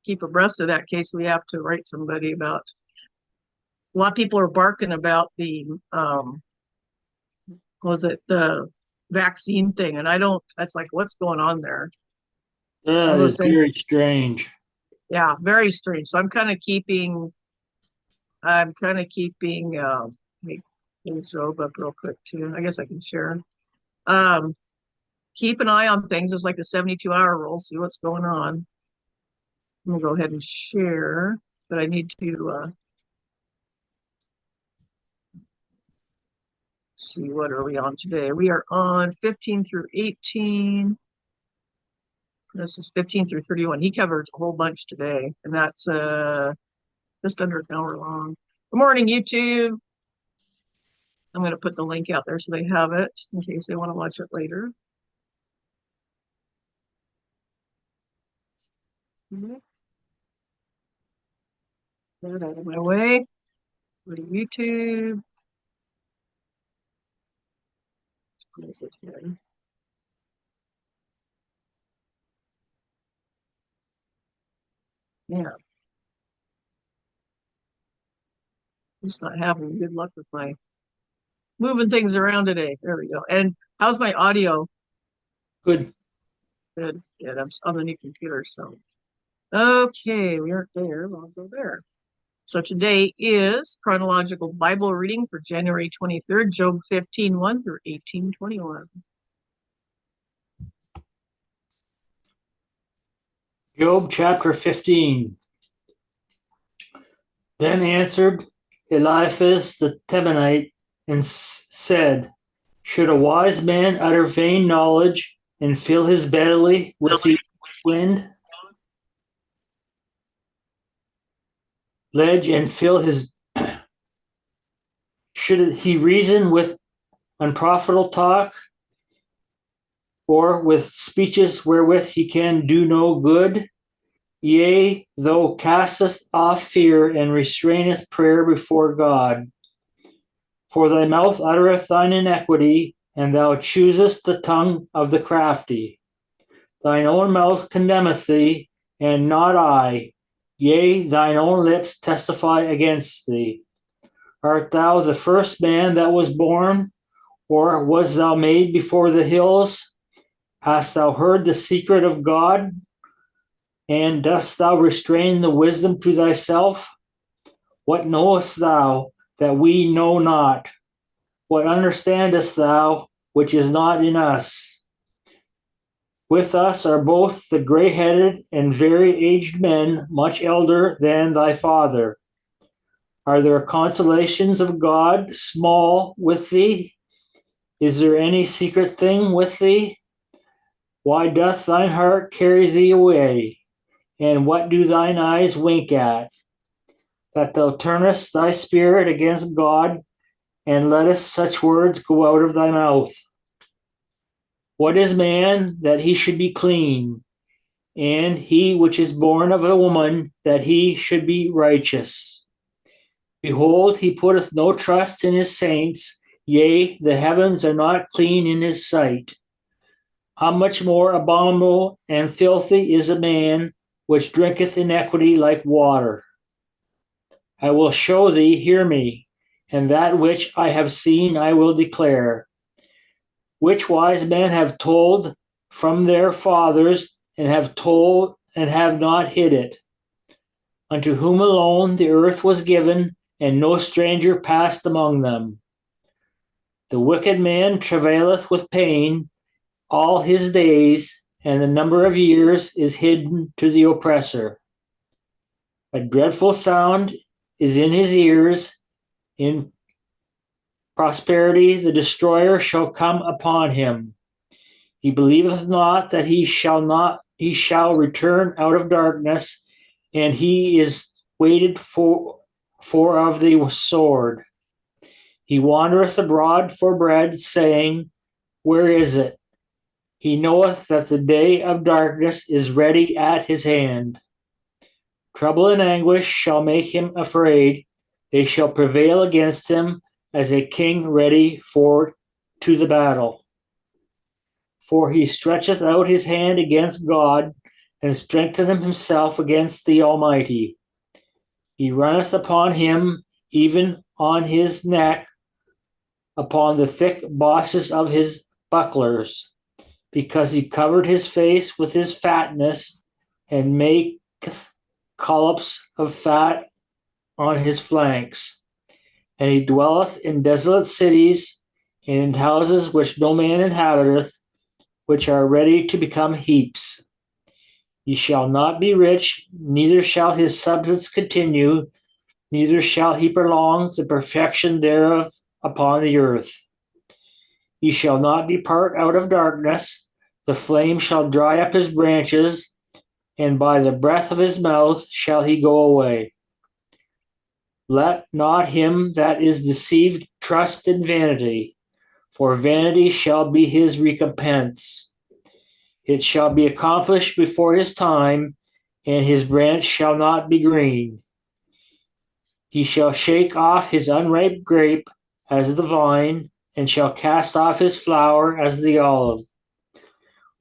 keep abreast of that in case we have to write somebody about. A lot of people are barking about the was it the vaccine thing, and I don't. That's like, what's going on there? One of That those is very things. strange. Yeah, very strange. So I'm kind of keeping. I'm kind of keeping. Let me pull Job up real quick too. I guess I can share. Um, keep an eye on things. It's like the 72-hour rule. See what's going on. I'm gonna go ahead and share, but I need to see what are we on today. We are on 15 through 18. This is 15 through 31. He covers a whole bunch today, and that's just under an hour long. Good morning, YouTube. I'm going to put the link out there so they have it in case they want to watch it later. Get out of my way. Go to YouTube. What is it here? Yeah, just not having good luck with my moving things around today. There we go. And how's my audio? Good. Good. Good. I'm on the new computer, so okay, we aren't there. I'll go there. So today is chronological Bible reading for January 23rd, Job 15:1 through 18:21. Job chapter 15. Then answered Eliphaz the Temanite and said, should a wise man utter vain knowledge and fill his belly with the wind? Ledge and fill his should he reason with unprofitable talk, or with speeches wherewith he can do no good? Yea, thou castest off fear and restraineth prayer before God. For thy mouth uttereth thine iniquity, and thou choosest the tongue of the crafty. Thine own mouth condemneth thee, and not I. Yea, thine own lips testify against thee. Art thou the first man that was born, or was thou made before the hills? Hast thou heard the secret of God? And dost thou restrain the wisdom to thyself? What knowest thou that we know not? What understandest thou which is not in us? With us are both the gray-headed and very aged men, much elder than thy father. Are there consolations of God small with thee? Is there any secret thing with thee? Why doth thine heart carry thee away? And what do thine eyes wink at? That thou turnest thy spirit against God, and lettest such words go out of thy mouth. What is man that he should be clean, and he which is born of a woman that he should be righteous? Behold, he putteth no trust in his saints, yea, the heavens are not clean in his sight. How much more abominable and filthy is a man which drinketh iniquity like water? I will show thee, hear me, and that which I have seen I will declare. Which wise men have told from their fathers, and have told and have not hid it? Unto whom alone the earth was given, and no stranger passed among them. The wicked man travaileth with pain all his days, and the number of years is hidden to the oppressor. A dreadful sound is in his ears. In prosperity the destroyer shall come upon him. He believeth not that he shall return out of darkness, and he is waited for of the sword. He wandereth abroad for bread, saying, where is it? He knoweth that the day of darkness is ready at his hand. Trouble and anguish shall make him afraid. They shall prevail against him as a king ready to the battle. For he stretcheth out his hand against God, and strengtheneth himself against the Almighty. He runneth upon him, even on his neck, upon the thick bosses of his bucklers, because he covered his face with his fatness, and maketh collops of fat on his flanks. And he dwelleth in desolate cities, and in houses which no man inhabiteth, which are ready to become heaps. He shall not be rich, neither shall his substance continue, neither shall he prolong the perfection thereof upon the earth. He shall not depart out of darkness, the flame shall dry up his branches, and by the breath of his mouth shall he go away. Let not him that is deceived trust in vanity, for vanity shall be his recompense. It shall be accomplished before his time, and his branch shall not be green. He shall shake off his unripe grape as the vine, and shall cast off his flower as the olive.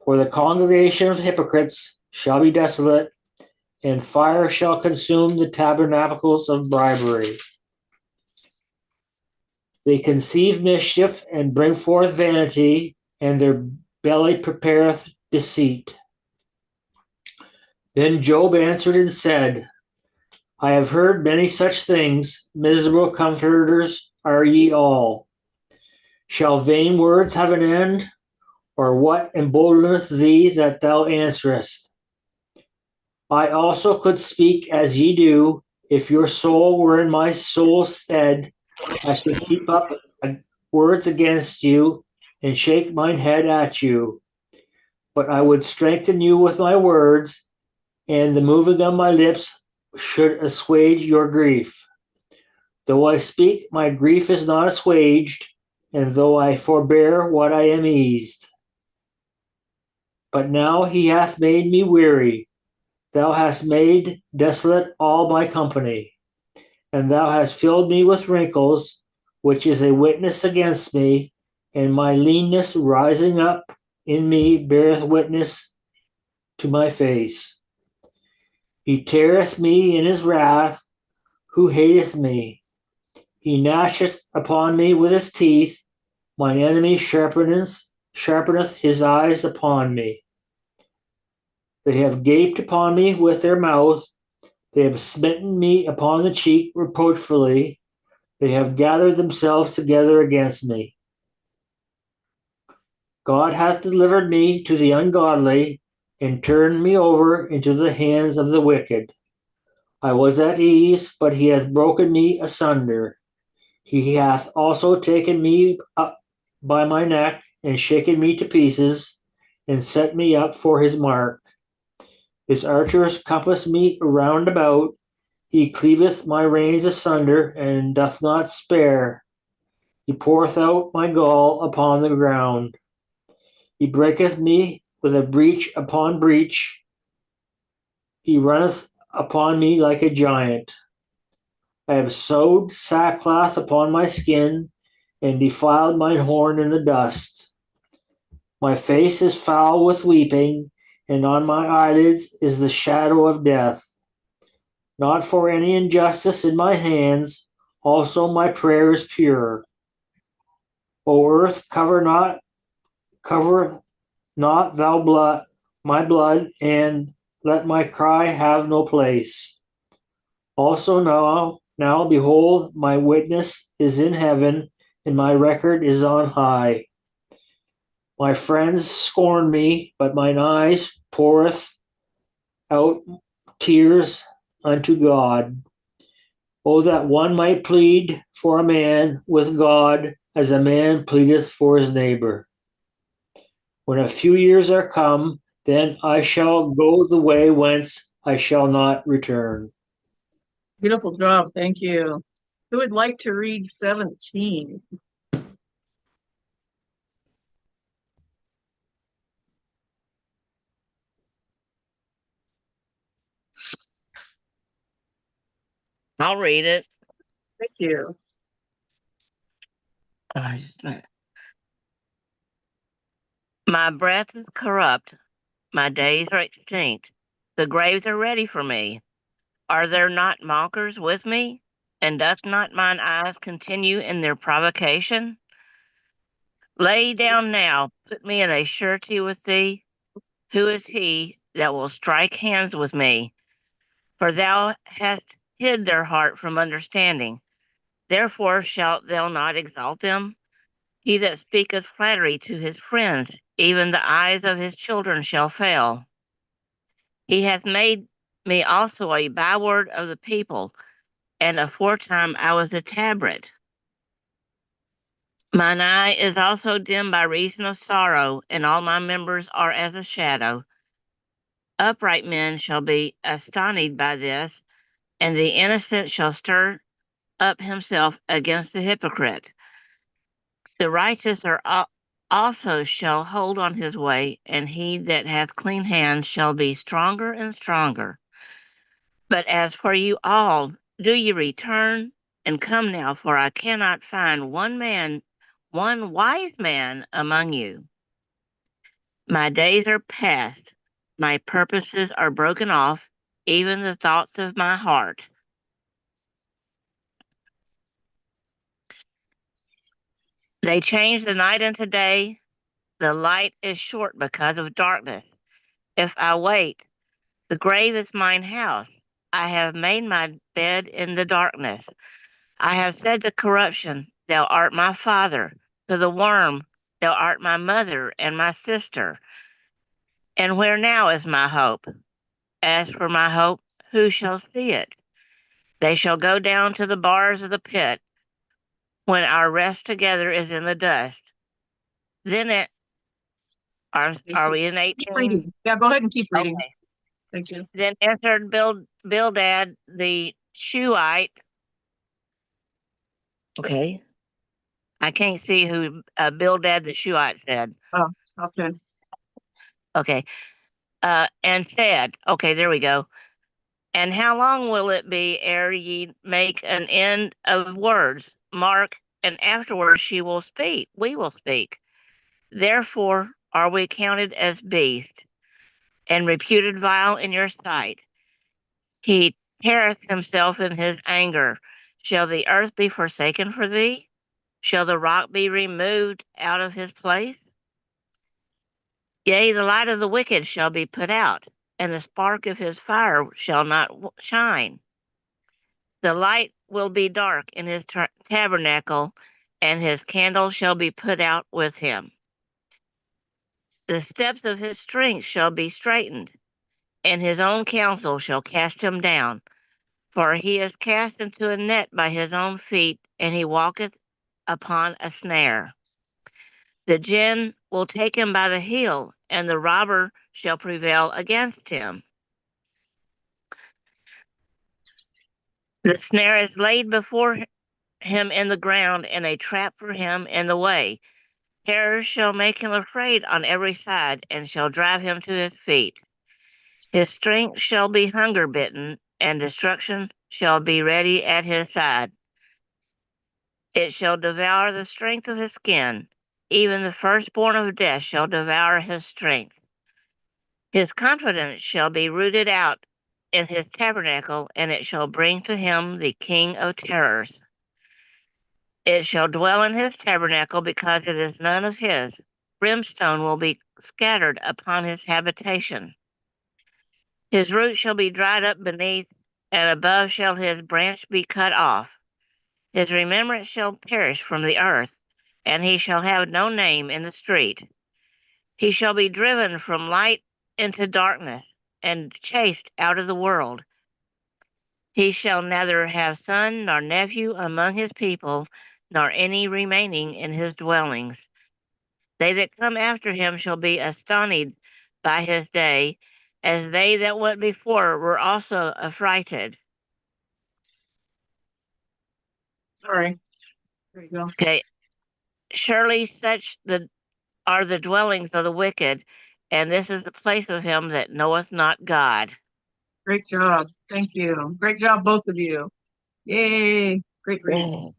For the congregation of hypocrites shall be desolate, and fire shall consume the tabernacles of bribery. They conceive mischief and bring forth vanity, and their belly prepareth deceit. Then Job answered and said, I have heard many such things. Miserable comforters are ye all. Shall vain words have an end? Or what emboldeneth thee that thou answerest? I also could speak as ye do. If your soul were in my soul's stead, I should heap up words against you and shake mine head at you. But I would strengthen you with my words, and the moving of my lips should assuage your grief. Though I speak, my grief is not assuaged, and though I forbear, what I am eased. But now he hath made me weary. Thou hast made desolate all my company, and thou hast filled me with wrinkles, which is a witness against me, and my leanness rising up in me beareth witness to my face. He teareth me in his wrath, who hateth me. He gnasheth upon me with his teeth. Mine enemy sharpeneth his eyes upon me. They have gaped upon me with their mouth. They have smitten me upon the cheek reproachfully. They have gathered themselves together against me. God hath delivered me to the ungodly, and turned me over into the hands of the wicked. I was at ease, but he hath broken me asunder. He hath also taken me up by my neck, and shaken me to pieces, and set me up for his mark. His archers compass me round about. He cleaveth my reins asunder, and doth not spare. He poureth out my gall upon the ground. He breaketh me with a breach upon breach. He runneth upon me like a giant. I have sewed sackcloth upon my skin, and defiled mine horn in the dust. My face is foul with weeping, and on my eyelids is the shadow of death. Not for any injustice in my hands, also my prayer is pure. O earth, cover not thou blood, my blood, and let my cry have no place. Also now behold, my witness is in heaven, and my record is on high. My friends scorn me, but mine eyes poureth out tears unto God. Oh, that one might plead for a man with God as a man pleadeth for his neighbor. When a few years are come, then I shall go the way whence I shall not return. Beautiful job. Thank you. Who would like to read 17? I'll read it. Thank you. My breath is corrupt, my days are extinct. The graves are ready for me. Are there not mockers with me? And doth not mine eyes continue in their provocation? Lay down now, put me in a surety with thee. Who is he that will strike hands with me? For thou hast hid their heart from understanding. Therefore shalt thou not exalt them? He that speaketh flattery to his friends, even the eyes of his children shall fail. He hath made me also a byword of the people, and aforetime I was a tabret. Mine eye is also dim by reason of sorrow, and all my members are as a shadow. Upright men shall be astonished by this, and the innocent shall stir up himself against the hypocrite. The righteous also shall hold on his way, and he that hath clean hands shall be stronger and stronger. But as for you all, do ye return and come now, for I cannot find one wise man among you. My days are past, my purposes are broken off, even the thoughts of my heart. They change the night into day, the light is short because of darkness. If I wait, the grave is mine house. I have made my bed in the darkness. I have said to corruption, Thou art my father, to the worm, Thou art my mother and my sister. And where now is my hope? As for my hope, who shall see it? They shall go down to the bars of the pit when our rest together is in the dust. Then it are we in Keep 18? reading. Yeah, go ahead and keep reading. Okay. Thank you. Then entered Bildad the Shuhite. Okay. I can't see who Bildad the Shuhite said. Oh, okay. Okay. And said, okay, there we go. And how long will it be ere ye make an end of words? Mark, and afterwards she will speak. We will speak. Therefore are we counted as beasts, and reputed vile in your sight. He teareth himself in his anger. Shall the earth be forsaken for thee? Shall the rock be removed out of his place? Yea, the light of the wicked shall be put out, and the spark of his fire shall not shine. The light will be dark in his tabernacle, and his candle shall be put out with him. The steps of his strength shall be straitened, and his own counsel shall cast him down. For he is cast into a net by his own feet, and he walketh upon a snare. The gin will take him by the heel, and the robber shall prevail against him. The snare is laid before him in the ground, and a trap for him in the way. Terror shall make him afraid on every side, and shall drive him to his feet. His strength shall be hunger bitten, and destruction shall be ready at his side. It shall devour the strength of his skin. Even the firstborn of death shall devour his strength. His confidence shall be rooted out in his tabernacle, and it shall bring to him the king of terrors. It shall dwell in his tabernacle because it is none of his. Brimstone will be scattered upon his habitation. His root shall be dried up beneath, and above shall his branch be cut off. His remembrance shall perish from the earth, and he shall have no name in the street. He shall be driven from light into darkness, and chased out of the world. He shall neither have son nor nephew among his people, nor any remaining in his dwellings. They that come after him shall be astonished by his day, as they that went before were also affrighted. Sorry. There you go. Okay, surely such are the dwellings of the wicked, and this is the place of him that knoweth not God. Great job. Thank you. Great job, both of you. Yay. Great reading. Yay.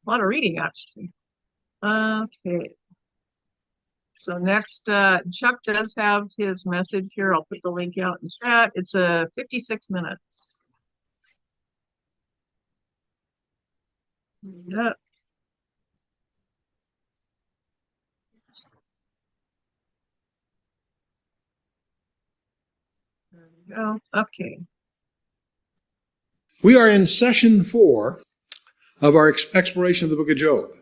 A lot of reading, actually. Okay. So next, Chuck does have his message here. I'll put the link out in chat. It's 56 minutes. Yep. There we go. Okay. We are in session 4 of our exploration of the book of Job.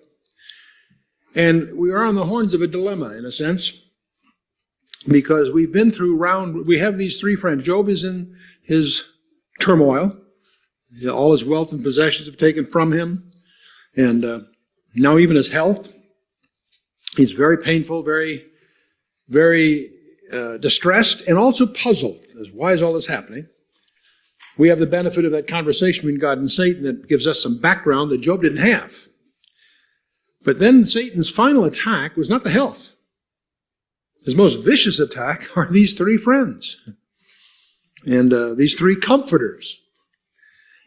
And we are on the horns of a dilemma, in a sense, because we've been through we have these 3 friends. Job is in his turmoil. All his wealth and possessions have taken from him. And now even his health. He's very painful, very, very distressed, and also puzzled as why is all this happening. We have the benefit of that conversation between God and Satan that gives us some background that Job didn't have. But then Satan's final attack was not the health. His most vicious attack are these 3 friends. And these 3 comforters.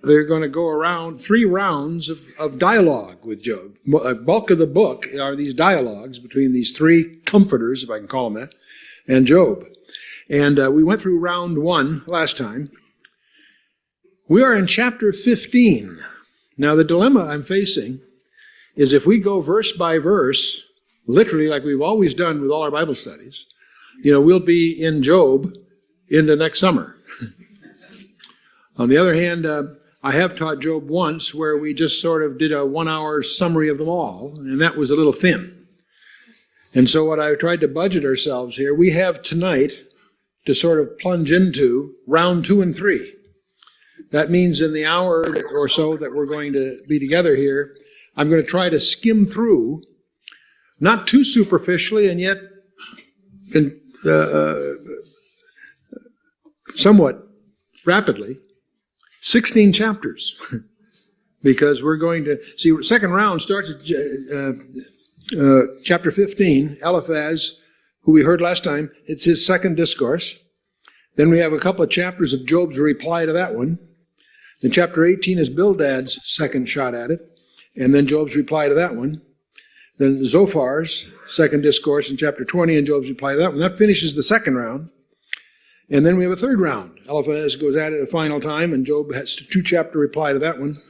They're going to go around 3 rounds of dialogue with Job. A bulk of the book are these dialogues between these 3 comforters, if I can call them that, and Job. And we went through round 1 last time. We are in chapter 15. Now, the dilemma I'm facing is if we go verse by verse, literally like we've always done with all our Bible studies, we'll be in Job into next summer. On the other hand, I have taught Job once where we just sort of did a 1-hour summary of them all, and that was a little thin. And so what I tried to budget ourselves here, we have tonight to sort of plunge into round 2 and 3. That means in the hour or so that we're going to be together here, I'm going to try to skim through, not too superficially and yet somewhat rapidly, 16 chapters. Because we're going to see, second round starts at chapter 15, Eliphaz, who we heard last time. It's his second discourse. Then we have a couple of chapters of Job's reply to that one. Then chapter 18 is Bildad's second shot at it. And then Job's reply to that one. Then Zophar's second discourse in chapter 20 and Job's reply to that one. That finishes the second round. And then we have a third round. Eliphaz goes at it a final time, and Job has a 2-chapter reply to that one.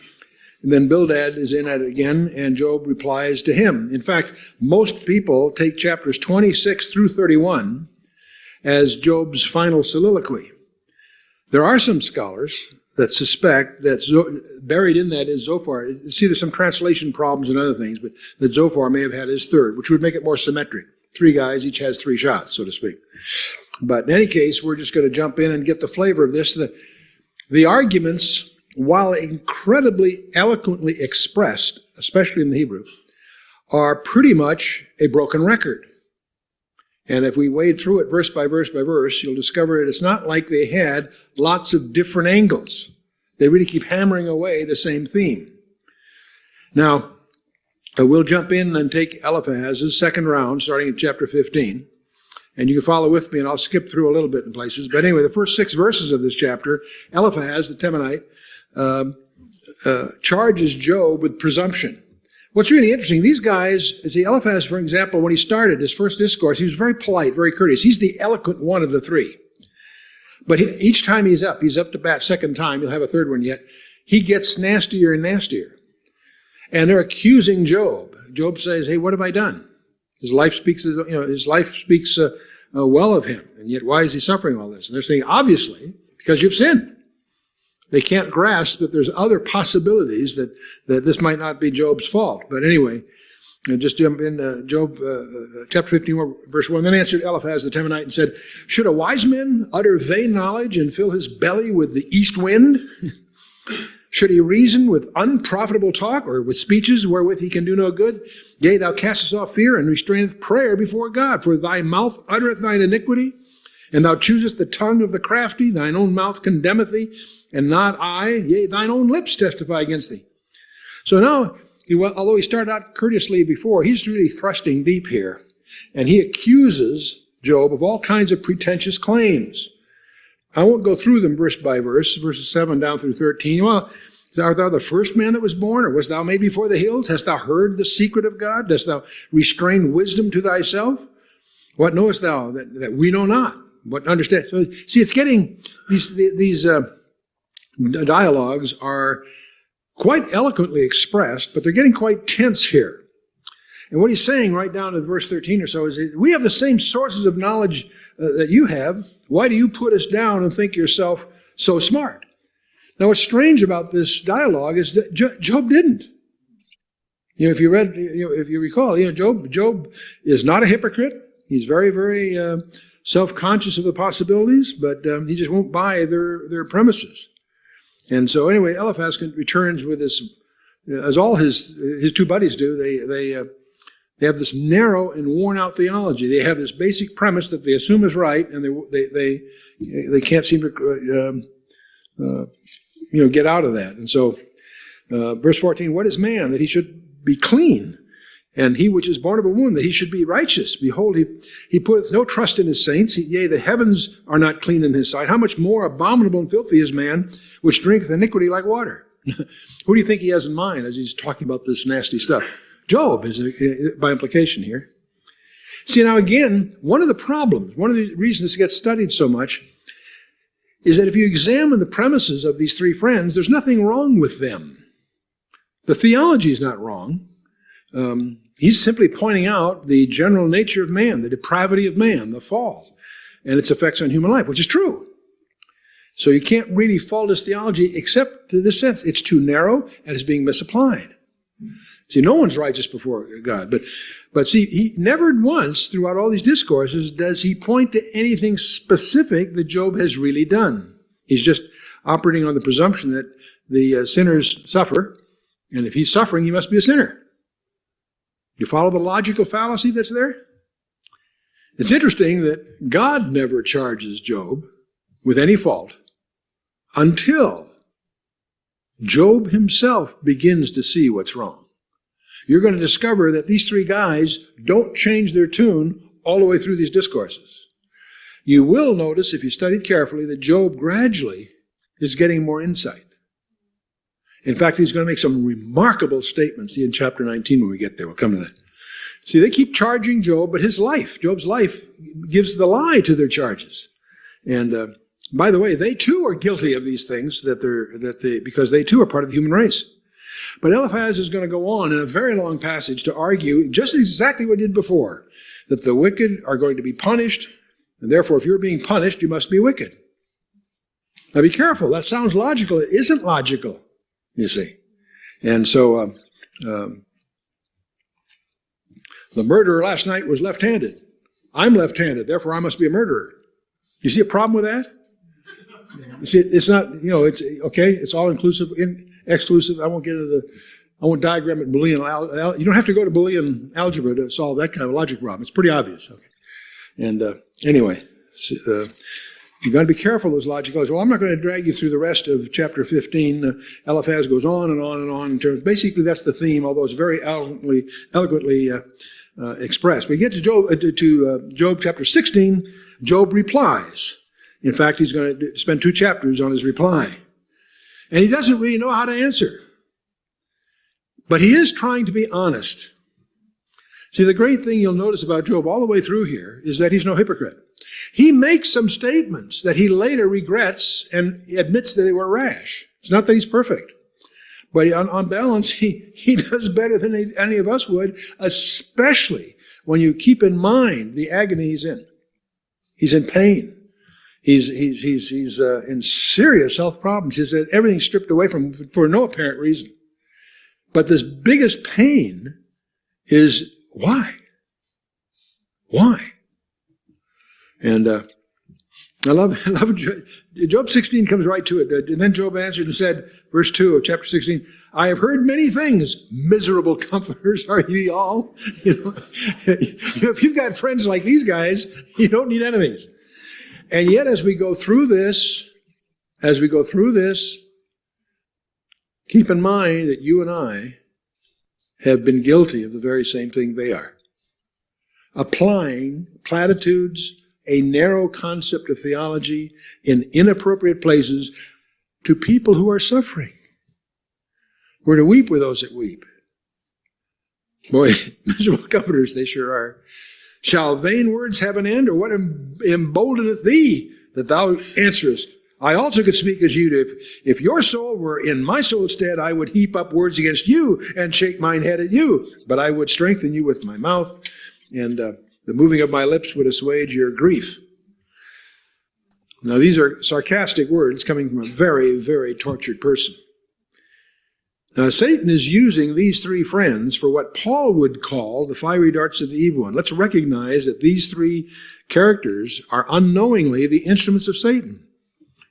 And then Bildad is in at it again, and Job replies to him. In fact, most people take chapters 26 through 31 as Job's final soliloquy. There are some scholars that suspect that buried in that is Zophar. See, there's some translation problems and other things, but that Zophar may have had his third, which would make it more symmetric. 3 guys, each has 3 shots, so to speak. But in any case, we're just going to jump in and get the flavor of this. The arguments, while incredibly eloquently expressed, especially in the Hebrew, are pretty much a broken record. And if we wade through it verse by verse by verse, you'll discover that it's not like they had lots of different angles. They really keep hammering away the same theme. Now, we'll jump in and take Eliphaz's second round, starting in chapter 15. And you can follow with me, and I'll skip through a little bit in places. But anyway, the first 6 verses of this chapter, Eliphaz, the Temanite, charges Job with presumption. What's really interesting, these guys, see, Eliphaz, for example, when he started his first discourse, he was very polite, very courteous. He's the eloquent one of the 3. But each time he's up to bat, second time, he'll have a third one yet, he gets nastier and nastier. And they're accusing Job. Job says, hey, what have I done? His life speaks well of him, and yet why is he suffering all this? And they're saying, obviously, because you've sinned. They can't grasp that there's other possibilities that this might not be Job's fault. But anyway, just jump in Job chapter 15, verse 1. Then answered Eliphaz the Temanite and said, should a wise man utter vain knowledge and fill his belly with the east wind? Should he reason with unprofitable talk, or with speeches wherewith he can do no good? Yea, thou castest off fear and restraineth prayer before God, for thy mouth uttereth thine iniquity, and thou choosest the tongue of the crafty, thine own mouth condemneth thee, and not I, yea, thine own lips testify against thee. So now, although he started out courteously before, he's really thrusting deep here, and he accuses Job of all kinds of pretentious claims. I won't go through them verse by verse, verses 7 down through 13. Well, art thou the first man that was born, or wast thou made before the hills? Hast thou heard the secret of God? Dost thou restrain wisdom to thyself? What knowest thou that we know not? What understand? So see, it's getting these dialogues are quite eloquently expressed, but they're getting quite tense here. And what he's saying right down to verse 13 or so is, we have the same sources of knowledge that you have. Why do you put us down and think yourself so smart? Now, what's strange about this dialogue is that Job didn't. If you read, if you recall, Job is not a hypocrite. He's very, very self-conscious of the possibilities, but he just won't buy their premises. And so, anyway, Eliphaz returns with this, as all his two buddies do. They have this narrow and worn-out theology. They have this basic premise that they assume is right, and they can't seem to get out of that. And so, verse 14: What is man that he should be clean, and he which is born of a woman that he should be righteous? Behold, he putteth no trust in his saints. Yea, the heavens are not clean in his sight. How much more abominable and filthy is man, which drinketh iniquity like water? Who do you think he has in mind as he's talking about this nasty stuff? Job is by implication here. See, now again, one of the reasons this gets studied so much is that if you examine the premises of these three friends, there's nothing wrong with them. The theology is not wrong. He's simply pointing out the general nature of man, the depravity of man, the fall, and its effects on human life, which is true. So you can't really fault his theology except to this sense. It's too narrow and it's being misapplied. See, no one's righteous before God. But see, he never once throughout all these discourses does he point to anything specific that Job has really done. He's just operating on the presumption that the sinners suffer, and if he's suffering, he must be a sinner. You follow the logical fallacy that's there? It's interesting that God never charges Job with any fault until Job himself begins to see what's wrong. You're going to discover that these three guys don't change their tune all the way through these discourses. You will notice, if you studied carefully, that Job gradually is getting more insight. In fact, he's going to make some remarkable statements in chapter 19 when we get there. We'll come to that. See, they keep charging Job, but Job's life gives the lie to their charges. And by the way, they too are guilty of these things because they too are part of the human race. But Eliphaz is going to go on in a very long passage to argue just exactly what he did before, that the wicked are going to be punished, and therefore if you're being punished, you must be wicked. Now be careful. That sounds logical. It isn't logical, you see. And so the murderer last night was left-handed. I'm left-handed, therefore I must be a murderer. You see a problem with that? You see, it's not, it's okay, it's all inclusive, exclusive. I won't diagram it Boolean. You don't have to go to Boolean algebra to solve that kind of logic problem. It's pretty obvious. Okay. And anyway, you've got to be careful those logic goes. Well, I'm not going to drag you through the rest of chapter 15. Eliphaz goes on and on and on in terms. Basically, that's the theme, although it's very eloquently expressed. We get to Job chapter 16. Job replies. In fact, he's going to spend 2 chapters on his reply. And he doesn't really know how to answer. But he is trying to be honest. See, the great thing you'll notice about Job all the way through here is that he's no hypocrite. He makes some statements that he later regrets and admits that they were rash. It's not that he's perfect. But on balance, he does better than any of us would, especially when you keep in mind the agony he's in. He's in pain. He's in serious health problems. He's had everything stripped away from him for no apparent reason. But this biggest pain is why? Why? And I love Job 16 comes right to it. And then Job answered and said, verse 2 of chapter 16, I have heard many things, miserable comforters are ye all. If you've got friends like these guys, you don't need enemies. And yet, as we go through this, keep in mind that you and I have been guilty of the very same thing they are. Applying platitudes, a narrow concept of theology in inappropriate places to people who are suffering. We're to weep with those that weep. Boy, miserable comforters they sure are. Shall vain words have an end, or what emboldeneth thee that thou answerest? I also could speak as you do. If your soul were in my soul's stead, I would heap up words against you and shake mine head at you. But I would strengthen you with my mouth, and the moving of my lips would assuage your grief. Now, these are sarcastic words coming from a very, very tortured person. Now, Satan is using these three friends for what Paul would call the fiery darts of the evil one. Let's recognize that these three characters are unknowingly the instruments of Satan.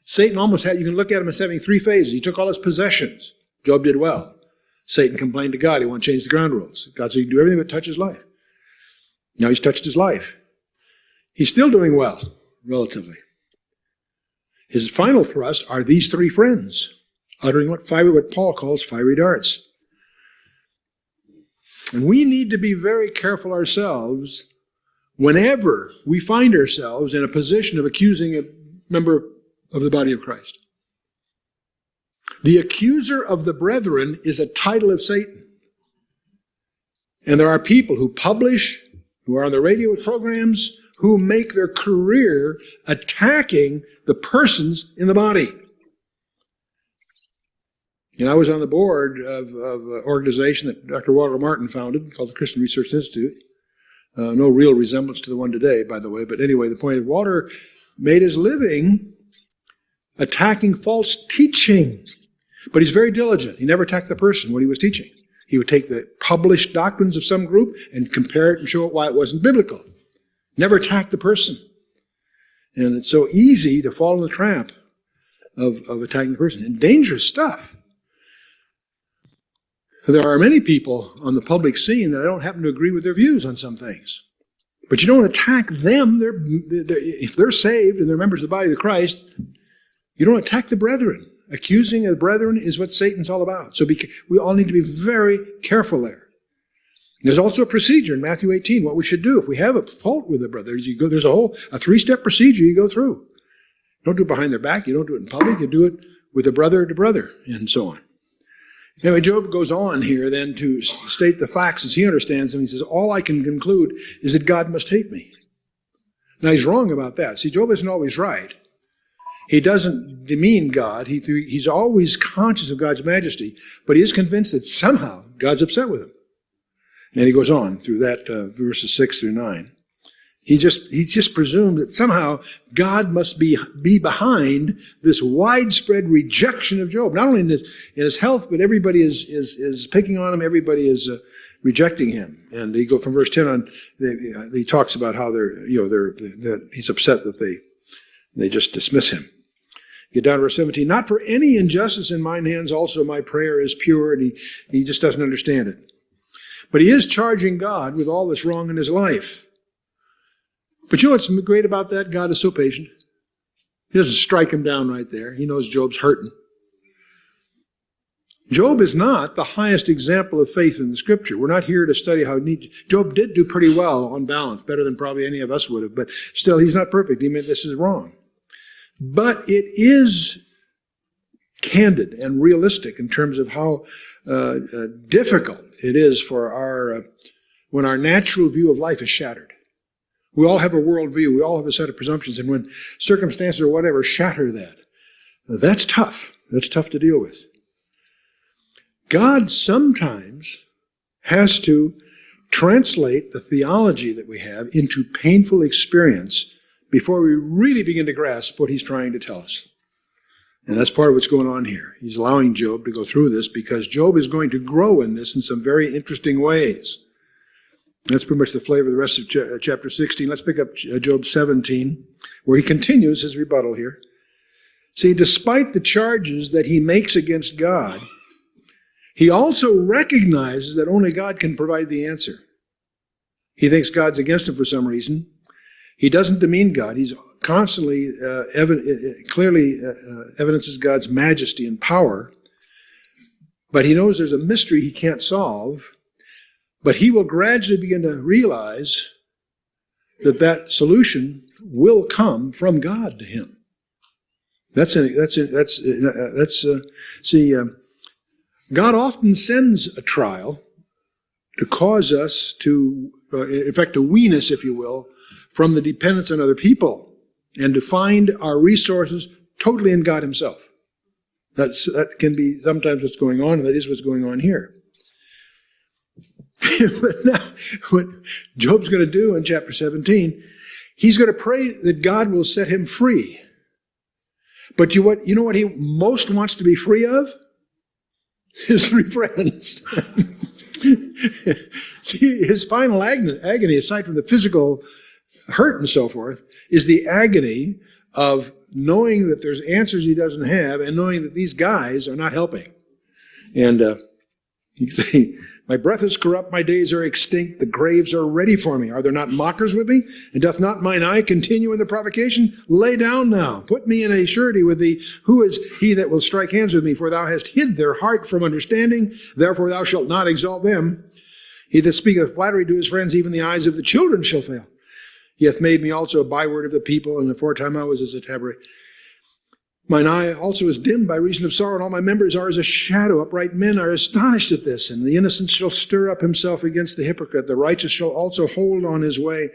Satan almost had, you can look at him as having three phases. He took all his possessions. Job did well. Satan complained to God. He wanted to change the ground rules. God said, you can do everything but touch his life. Now he's touched his life. He's still doing well, relatively. His final thrust are these three friends, uttering what Paul calls fiery darts. And we need to be very careful ourselves whenever we find ourselves in a position of accusing a member of the body of Christ. The accuser of the brethren is a title of Satan. And there are people who publish, who are on the radio with programs, who make their career attacking the persons in the body. And I was on the board of an organization that Dr. Walter Martin founded called the Christian Research Institute. No real resemblance to the one today, by the way. But anyway, the point is, Walter made his living attacking false teaching. But he's very diligent. He never attacked the person, what he was teaching. He would take the published doctrines of some group and compare it and show it why it wasn't biblical. Never attacked the person. And it's so easy to fall in the trap of attacking the person. And dangerous stuff. There are many people on the public scene that I don't happen to agree with their views on some things. But you don't attack them. If they're saved and they're members of the body of Christ, you don't attack the brethren. Accusing of the brethren is what Satan's all about. So we all need to be very careful there. There's also a procedure in Matthew 18, what we should do if we have a fault with a brother. There's a three-step procedure you go through. You don't do it behind their back. You don't do it in public. You do it with a brother to brother, and so on. Anyway, Job goes on here then to state the facts as he understands them. He says, all I can conclude is that God must hate me. Now, he's wrong about that. See, Job isn't always right. He doesn't demean God. He's always conscious of God's majesty, but he is convinced that somehow God's upset with him. And he goes on through that verses 6 through 9. He just presumed that somehow God must be behind this widespread rejection of Job. Not only in his health, but everybody is picking on him. Everybody is rejecting him. And he go from verse 10 on. He talks about how that he's upset that they just dismiss him. Get down to verse 17. Not for any injustice in mine hands also my prayer is pure, and he just doesn't understand it. But he is charging God with all that's wrong in his life. But you know what's great about that? God is so patient. He doesn't strike him down right there. He knows Job's hurting. Job is not the highest example of faith in the Scripture. We're not here to study how Job did do pretty well on balance, better than probably any of us would have, but still, he's not perfect. He meant this is wrong. But it is candid and realistic in terms of how difficult it is for when our natural view of life is shattered. We all have a worldview. We all have a set of presumptions. And when circumstances or whatever shatter that, that's tough. That's tough to deal with. God sometimes has to translate the theology that we have into painful experience before we really begin to grasp what he's trying to tell us. And that's part of what's going on here. He's allowing Job to go through this because Job is going to grow in this in some very interesting ways. That's pretty much the flavor of the rest of chapter 16. Let's pick up Job 17, where he continues his rebuttal here. See, despite the charges that he makes against God, he also recognizes that only God can provide the answer. He thinks God's against him for some reason. He doesn't demean God. He's constantly, clearly evidences God's majesty and power. But he knows there's a mystery he can't solve. But he will gradually begin to realize that solution will come from God to him. God often sends a trial cause us to, in fact, to wean us, if you will, from the dependence on other people and to find our resources totally in God himself. That can be sometimes what's going on, and that is what's going on here. But now, what Job's going to do in chapter 17, he's going to pray that God will set him free. But you know what he most wants to be free of? His three friends. See, his final agony, aside from the physical hurt and so forth, is the agony of knowing that there's answers he doesn't have and knowing that these guys are not helping. And you say, my breath is corrupt, my days are extinct, the graves are ready for me. Are there not mockers with me? And doth not mine eye continue in the provocation? Lay down now, put me in a surety with thee. Who is he that will strike hands with me? For thou hast hid their heart from understanding, therefore thou shalt not exalt them. He that speaketh flattery to his friends, even the eyes of the children shall fail. He hath made me also a byword of the people, and aforetime I was as a tabernacle. Mine eye also is dimmed by reason of sorrow, and all my members are as a shadow. Upright men are astonished at this, and the innocent shall stir up himself against the hypocrite. The righteous shall also hold on his way,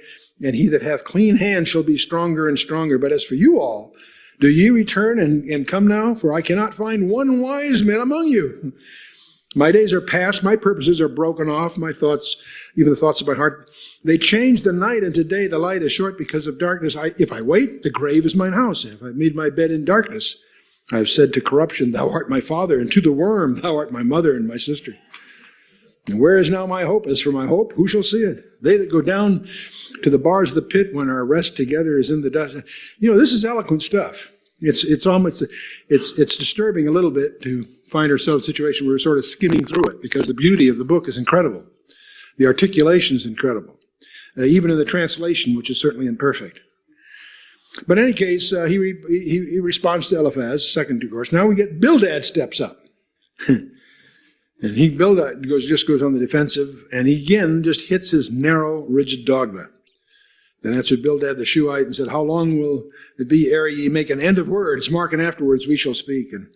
and he that hath clean hands shall be stronger and stronger. But as for you all, do ye return and come now? For I cannot find one wise man among you. My days are past, my purposes are broken off, my thoughts, even the thoughts of my heart. They change the night into day, the light is short because of darkness. If I wait, the grave is mine house. If I made my bed in darkness, I have said to corruption, thou art my father, and to the worm, thou art my mother and my sister. And where is now my hope? As for my hope, who shall see it? They that go down to the bars of the pit when our rest together is in the dust. You know, this is eloquent stuff. It's almost, it's disturbing a little bit to find ourselves in a situation where we're sort of skimming through it, because the beauty of the book is incredible. The articulation is incredible, even in the translation, which is certainly imperfect. But in any case, he responds to Eliphaz, second course. Now we get Bildad steps up. And Bildad just goes on the defensive, and he again just hits his narrow, rigid dogma. Then answered Bildad the Shuhite and said, how long will it be ere ye make an end of words? Mark, and afterwards we shall speak. And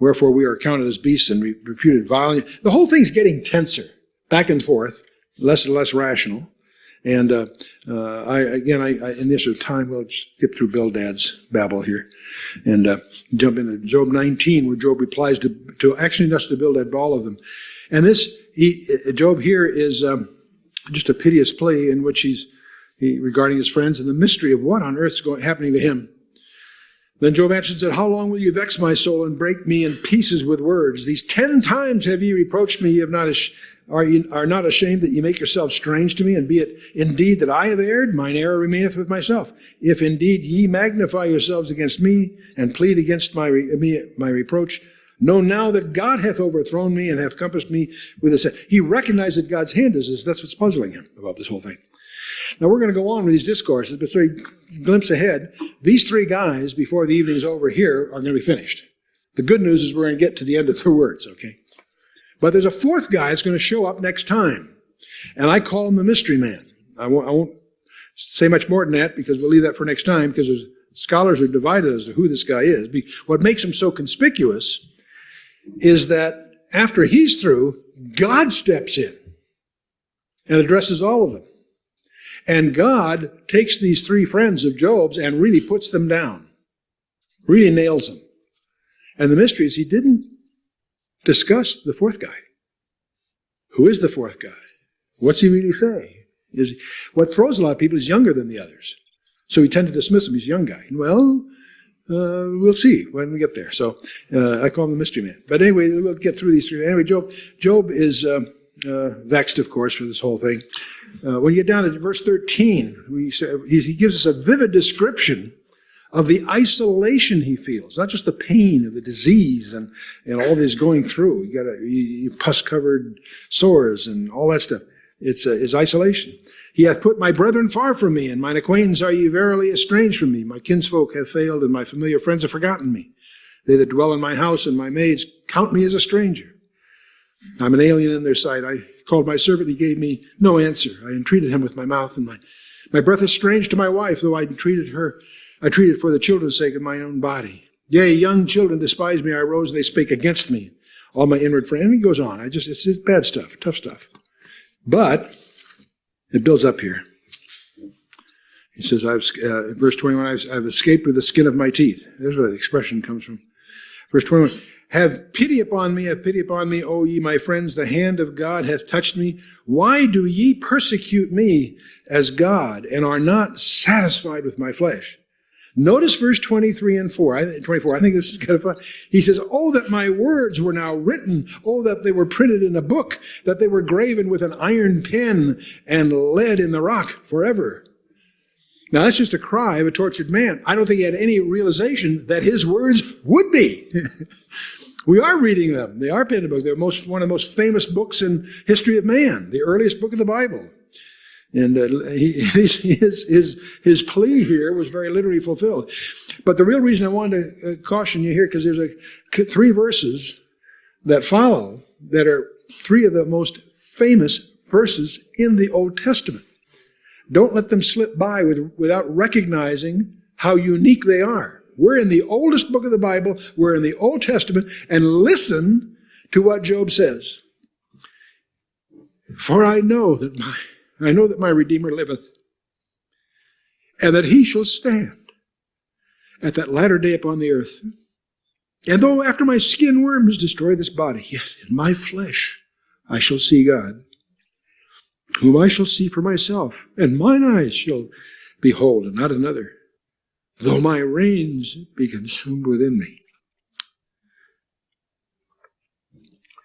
wherefore we are counted as beasts and reputed vile. The whole thing's getting tenser, back and forth, less and less rational. And in the interest of time, we'll skip through Bildad's babble here and jump into Job 19, where Job replies to actually not to Bildad, but all of them. And Job here is just a piteous plea in which he's regarding his friends and the mystery of what on earth is happening to him. Then Job answered and said, how long will you vex my soul and break me in pieces with words? These 10 times have ye reproached me, ye have not are not ashamed that ye make yourselves strange to me, and be it indeed that I have erred, mine error remaineth with myself. If indeed ye magnify yourselves against me, and plead against my reproach, know now that God hath overthrown me, and hath compassed me with his hand. He recognized that God's hand is this. That's what's puzzling him about this whole thing. Now we're going to go on with these discourses, but so you glimpse ahead, these three guys, before the evening's over here, are going to be finished. The good news is we're going to get to the end of their words, okay? But there's a fourth guy that's going to show up next time, and I call him the mystery man. I won't say much more than that, because we'll leave that for next time, because scholars are divided as to who this guy is. What makes him so conspicuous is that after he's through, God steps in and addresses all of them. And God takes these three friends of Job's and really puts them down, really nails them. And the mystery is he didn't discuss the fourth guy. Who is the fourth guy? What's he really say? What throws a lot of people is younger than the others. So we tend to dismiss him. He's a young guy. Well, we'll see when we get there. So I call him the mystery man. But anyway, we'll get through these three. Anyway, Job is vexed, of course, for this whole thing. When you get down to verse 13, he gives us a vivid description of the isolation he feels, not just the pain of the disease and all this going through. You got pus-covered sores and all that stuff. It's isolation. He hath put my brethren far from me, and mine acquaintance are ye verily estranged from me. My kinsfolk have failed, and my familiar friends have forgotten me. They that dwell in my house and my maids count me as a stranger. I'm an alien in their sight. I called my servant, he gave me no answer. I entreated him with my mouth, and my breath is strange to my wife, though I entreated her. I treated for the children's sake of my own body. Yea, young children despised me. I arose, and they spake against me. All my inward friends. And he goes on. It's bad stuff, tough stuff. But it builds up here. He says, verse 21, I've escaped with the skin of my teeth. There's where the expression comes from. Verse 21, have pity upon me, O ye my friends, the hand of God hath touched me. Why do ye persecute me as God, and are not satisfied with my flesh? Notice verse 23 and 24. I think this is kind of fun. He says, oh, that my words were now written. Oh, that they were printed in a book, that they were graven with an iron pen and lead in the rock forever. Now, that's just a cry of a tortured man. I don't think he had any realization that his words would be. We are reading them. They are penned in a book. They're one of the most famous books in history of man, the earliest book of the Bible. And his plea here was very literally fulfilled. But the real reason I wanted to caution you here, because there's three verses that follow that are three of the most famous verses in the Old Testament. Don't let them slip by without recognizing how unique they are. We're in the oldest book of the Bible, we're in the Old Testament, and listen to what Job says. For I know that my Redeemer liveth, and that he shall stand at that latter day upon the earth. And though after my skin worms destroy this body, yet in my flesh I shall see God, whom I shall see for myself, and mine eyes shall behold, and not another, though my reins be consumed within me.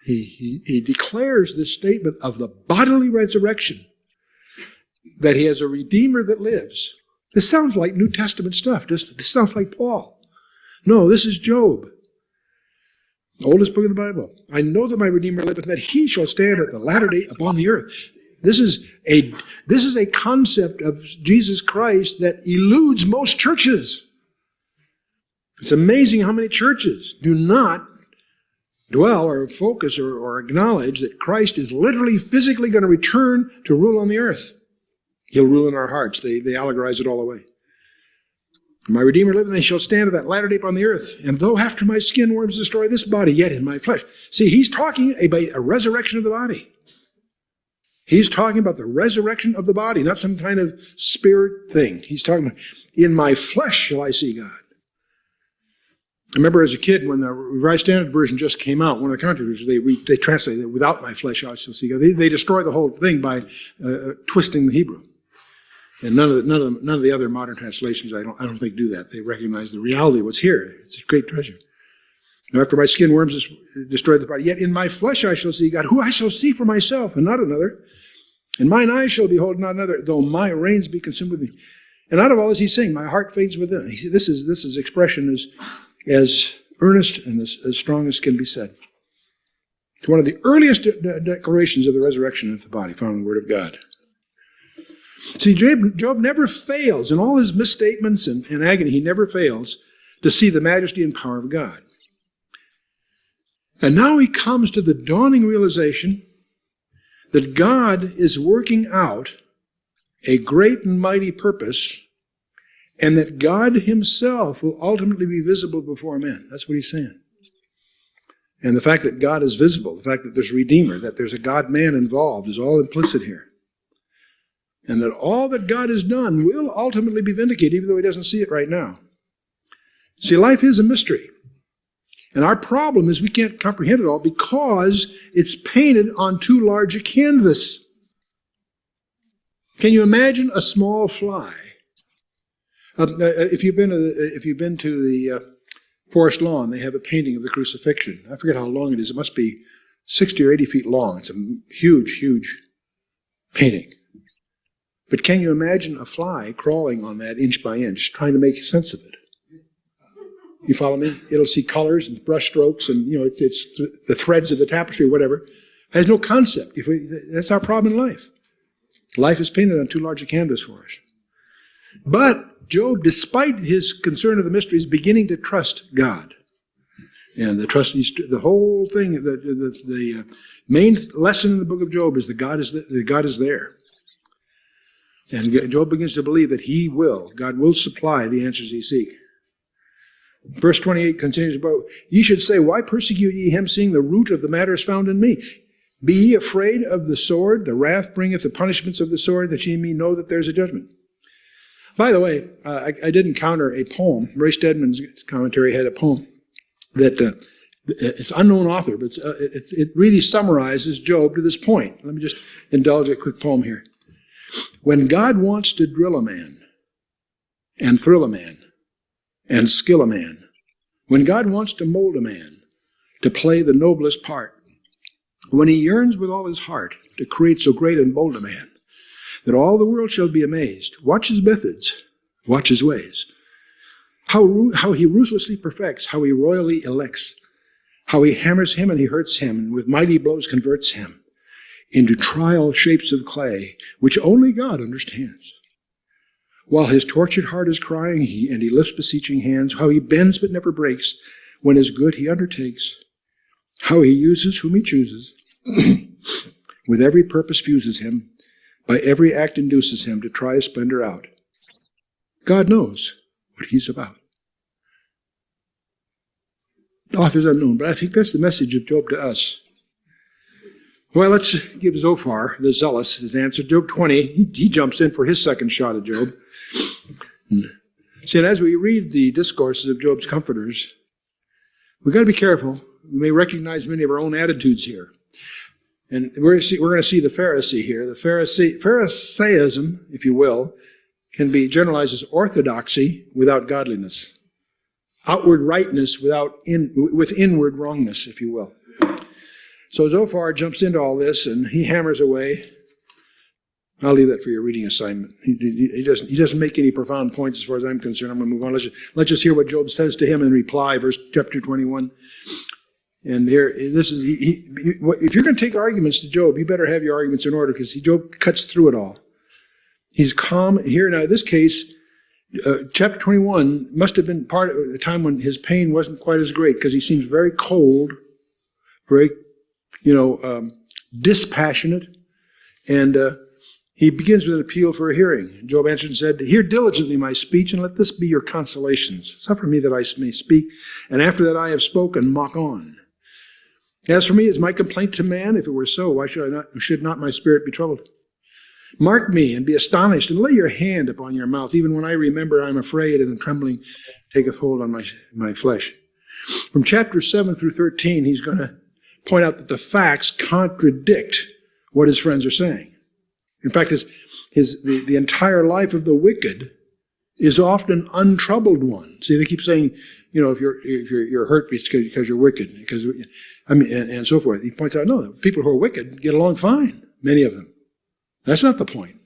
He declares this statement of the bodily resurrection, that he has a Redeemer that lives. This sounds like New Testament stuff, doesn't it? This sounds like Paul. No, this is Job. Oldest book of the Bible. I know that my Redeemer liveth, that he shall stand at the latter day upon the earth. This is a concept of Jesus Christ that eludes most churches. It's amazing how many churches do not dwell or focus or acknowledge that Christ is literally, physically going to return to rule on the earth. He'll rule in our hearts. They allegorize it all away. My Redeemer liveth, and they shall stand at that latter day upon the earth. And though after my skin worms destroy this body, yet in my flesh. See, he's talking about a resurrection of the body. He's talking about the resurrection of the body, not some kind of spirit thing. He's talking about, in my flesh shall I see God. I remember as a kid when the Revised Standard Version just came out, one of the commentators, they translated it, without my flesh shall I still see God. They destroy the whole thing by twisting the Hebrew. And none of the other modern translations, I don't think, do that. They recognize the reality of what's here. It's a great treasure. Now, after my skin worms destroy the body, yet in my flesh I shall see God, who I shall see for myself, and not another. And mine eyes shall behold not another, though my reins be consumed with me. And out of all this he's saying, my heart fades within. This is expression as earnest and as strong as can be said. It's one of the earliest declarations of the resurrection of the body found in the Word of God. See, Job never fails, in all his misstatements and agony, he never fails to see the majesty and power of God. And now he comes to the dawning realization that God is working out a great and mighty purpose, and that God himself will ultimately be visible before men. That's what he's saying. And the fact that God is visible, the fact that there's a Redeemer, that there's a God-man involved, is all implicit here. And that all that God has done will ultimately be vindicated, even though he doesn't see it right now. See, life is a mystery. And our problem is we can't comprehend it all because it's painted on too large a canvas. Can you imagine a small fly? If you've been to the Forest Lawn, they have a painting of the crucifixion. I forget how long it is. It must be 60 or 80 feet long. It's a huge, huge painting. But can you imagine a fly crawling on that inch by inch, trying to make sense of it? You follow me? It'll see colors and brush strokes and, it's the threads of the tapestry or whatever. It has no concept. That's our problem in life. Life is painted on too large a canvas for us. But Job, despite his concern of the mystery, is beginning to trust God. And the whole thing, the main lesson in the book of Job is that God is there. And Job begins to believe that God will supply the answers he seeks. Verse 28 continues about, ye should say, why persecute ye him, seeing the root of the matter is found in me? Be ye afraid of the sword? The wrath bringeth the punishments of the sword, that ye may know that there's a judgment. By the way, I did encounter a poem. Ray Stedman's commentary had a poem that it's unknown author, but it really summarizes Job to this point. Let me just indulge a quick poem here. When God wants to drill a man and thrill a man and skill a man, when God wants to mold a man to play the noblest part, when he yearns with all his heart to create so great and bold a man, that all the world shall be amazed, watch his methods, watch his ways, how he ruthlessly perfects, how he royally elects, how he hammers him and he hurts him, and with mighty blows converts him into trial shapes of clay, which only God understands. While his tortured heart is crying, and he lifts beseeching hands, how he bends but never breaks, when his good he undertakes, how he uses whom he chooses, with every purpose fuses him, by every act induces him to try his splendor out. God knows what he's about. Author's unknown, but I think that's the message of Job to us. Well, let's give Zophar, the zealous, his answer. Job 20, he jumps in for his second shot at Job. See, and as we read the discourses of Job's comforters, we've got to be careful. We may recognize many of our own attitudes here. And we're going to see the Pharisee here. The Pharisaism, if you will, can be generalized as orthodoxy without godliness. Outward rightness with inward wrongness, if you will. So Zophar jumps into all this and he hammers away. I'll leave that for your reading assignment. He doesn't make any profound points as far as I'm concerned. I'm going to move on. Let's just hear what Job says to him in reply, chapter 21. And here, this is if you're going to take arguments to Job, you better have your arguments in order, because Job cuts through it all. He's calm here. Now, in this case, chapter 21 must have been part of the time when his pain wasn't quite as great, because he seems very cold, very, dispassionate, and he begins with an appeal for a hearing. Job answered and said, "Hear diligently my speech, and let this be your consolations. Suffer me that I may speak, and after that I have spoken, mock on. As for me, is my complaint to man? If it were so, why should not my spirit be troubled? Mark me and be astonished, and lay your hand upon your mouth. Even when I remember, I am afraid, and the trembling taketh hold on my flesh." From chapter 7 through 13, he's going to point out that the facts contradict what his friends are saying. In fact, the entire life of the wicked is often an untroubled one. See, they keep saying, if you're hurt because you're wicked, and so forth. He points out, no, people who are wicked get along fine, many of them. That's not the point.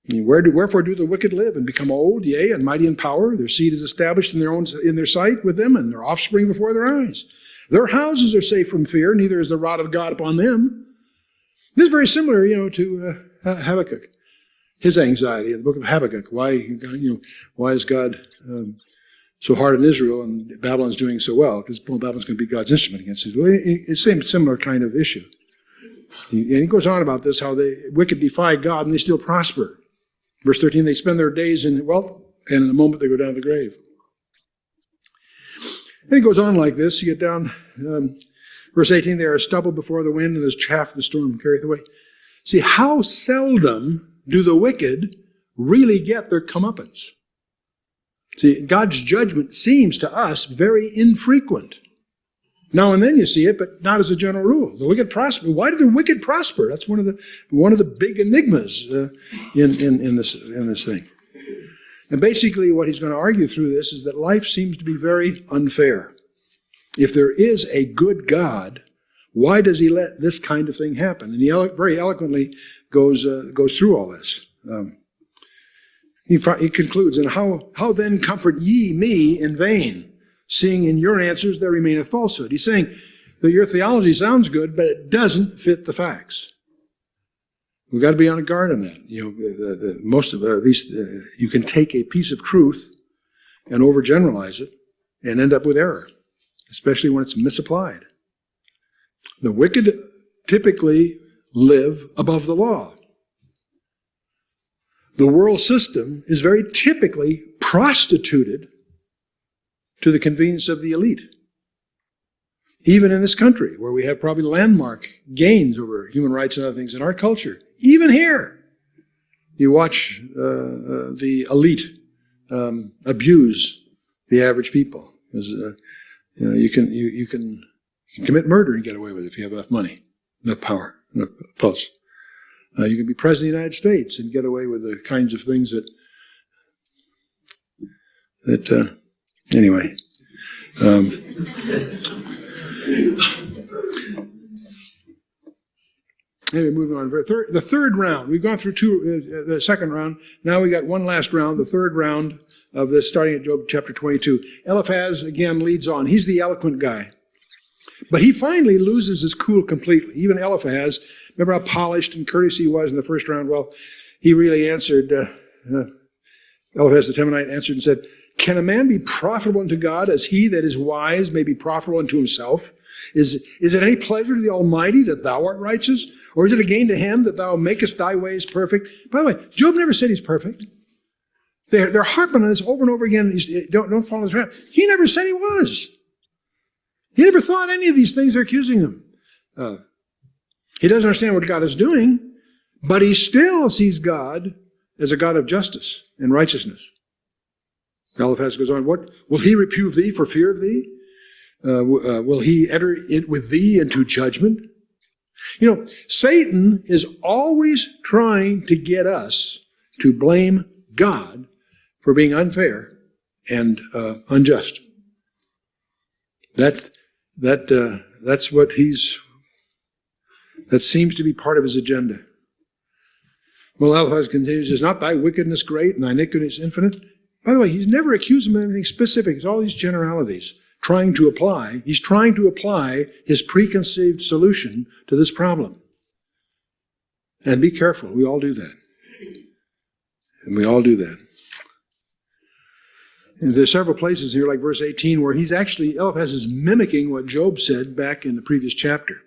Wherefore do the wicked live and become old, yea, and mighty in power? Their seed is established in their sight with them, and their offspring before their eyes. Their houses are safe from fear, neither is the rod of God upon them. This is very similar, to Habakkuk. His anxiety in the book of Habakkuk. Why is God so hard on Israel and Babylon's doing so well? Because Babylon's going to be God's instrument against Israel. It's the same similar kind of issue. And he goes on about this, how the wicked defy God and they still prosper. Verse 13, they spend their days in wealth, and in a moment they go down to the grave. And he goes on like this. You get down, verse 18, they are stubble before the wind, and as chaff the storm carrieth away. See, how seldom do the wicked really get their comeuppance? See, God's judgment seems to us very infrequent. Now and then you see it, but not as a general rule. The wicked prosper. Why do the wicked prosper? That's one of the big enigmas in this thing. And basically what he's going to argue through this is that life seems to be very unfair. If there is a good God, why does he let this kind of thing happen? And he very eloquently goes through all this. He concludes, and how then comfort ye me in vain, seeing in your answers there remaineth falsehood? He's saying that your theology sounds good, but it doesn't fit the facts. We've got to be on guard on that. Most of these, you can take a piece of truth and overgeneralize it and end up with error, especially when it's misapplied. The wicked typically live above the law. The world system is very typically prostituted to the convenience of the elite. Even in this country, where we have probably landmark gains over human rights and other things in our culture, even here, you watch the elite abuse the average people. Because you can commit murder and get away with it if you have enough money, enough power, enough pulse. You can be president of the United States and get away with the kinds of things that anyway. Anyway, moving on. The third round. We've gone through the second round. Now we got one last round, the third round of this, starting at Job chapter 22. Eliphaz again leads on. He's the eloquent guy. But he finally loses his cool completely. Even Eliphaz, remember how polished and courteous he was in the first round? Well, he really answered, Eliphaz the Temanite answered and said, "Can a man be profitable unto God as he that is wise may be profitable unto himself? Is it any pleasure to the Almighty that thou art righteous? Or is it a gain to him that thou makest thy ways perfect?" By the way, Job never said he's perfect. They're harping on this over and over again. Don't fall in the trap. He never said he was. He never thought any of these things they're accusing him. He doesn't understand what God is doing, but he still sees God as a God of justice and righteousness. Eliphaz goes on, "What will he reprove thee for fear of thee? Will he enter with thee into judgment?" You know, Satan is always trying to get us to blame God for being unfair and unjust. That's what that seems to be part of his agenda. Well, Eliphaz continues, "Is not thy wickedness great and thy iniquity infinite?" By the way, he's never accused him of anything specific. It's all these generalities he's trying to apply his preconceived solution to this problem. And be careful, we all do that. And we all do that. And there's several places here, like verse 18, where Eliphaz is mimicking what Job said back in the previous chapter.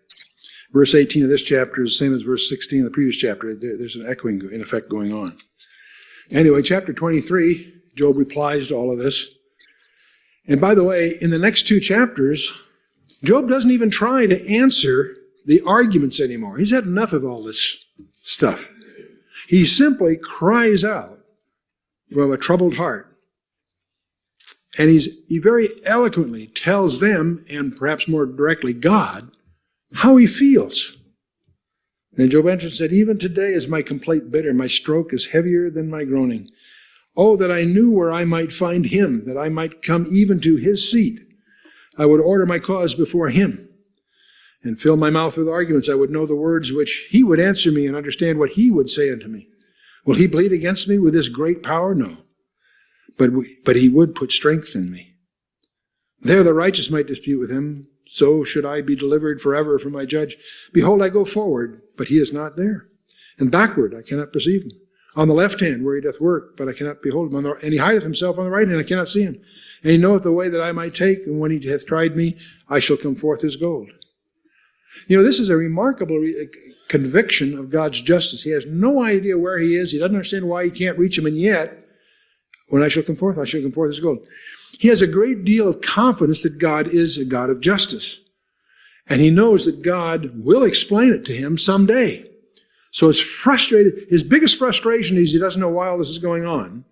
Verse 18 of this chapter is the same as verse 16 of the previous chapter. There's an echoing, in effect, going on. Anyway, chapter 23, Job replies to all of this. And by the way, in the next two chapters, Job doesn't even try to answer the arguments anymore. He's had enough of all this stuff. He simply cries out from a troubled heart. And he very eloquently tells them, and perhaps more directly God, how he feels. Then Job answered and said, "Even today is my complaint bitter. My stroke is heavier than my groaning. Oh, that I knew where I might find him, that I might come even to his seat. I would order my cause before him and fill my mouth with arguments. I would know the words which he would answer me and understand what he would say unto me. Will he plead against me with this great power? No. But he would put strength in me. There the righteous might dispute with him. So should I be delivered forever from my judge. Behold, I go forward, but he is not there. And backward, I cannot perceive him. On the left hand, where he doth work, but I cannot behold him. And he hideth himself on the right hand, I cannot see him. And he knoweth the way that I might take, and when he hath tried me, I shall come forth as gold." You know, this is a remarkable conviction of God's justice. He has no idea where he is. He doesn't understand why he can't reach him, and yet, when I shall come forth as gold. He has a great deal of confidence that God is a God of justice. And he knows that God will explain it to him someday. So his biggest frustration is he doesn't know why all this is going on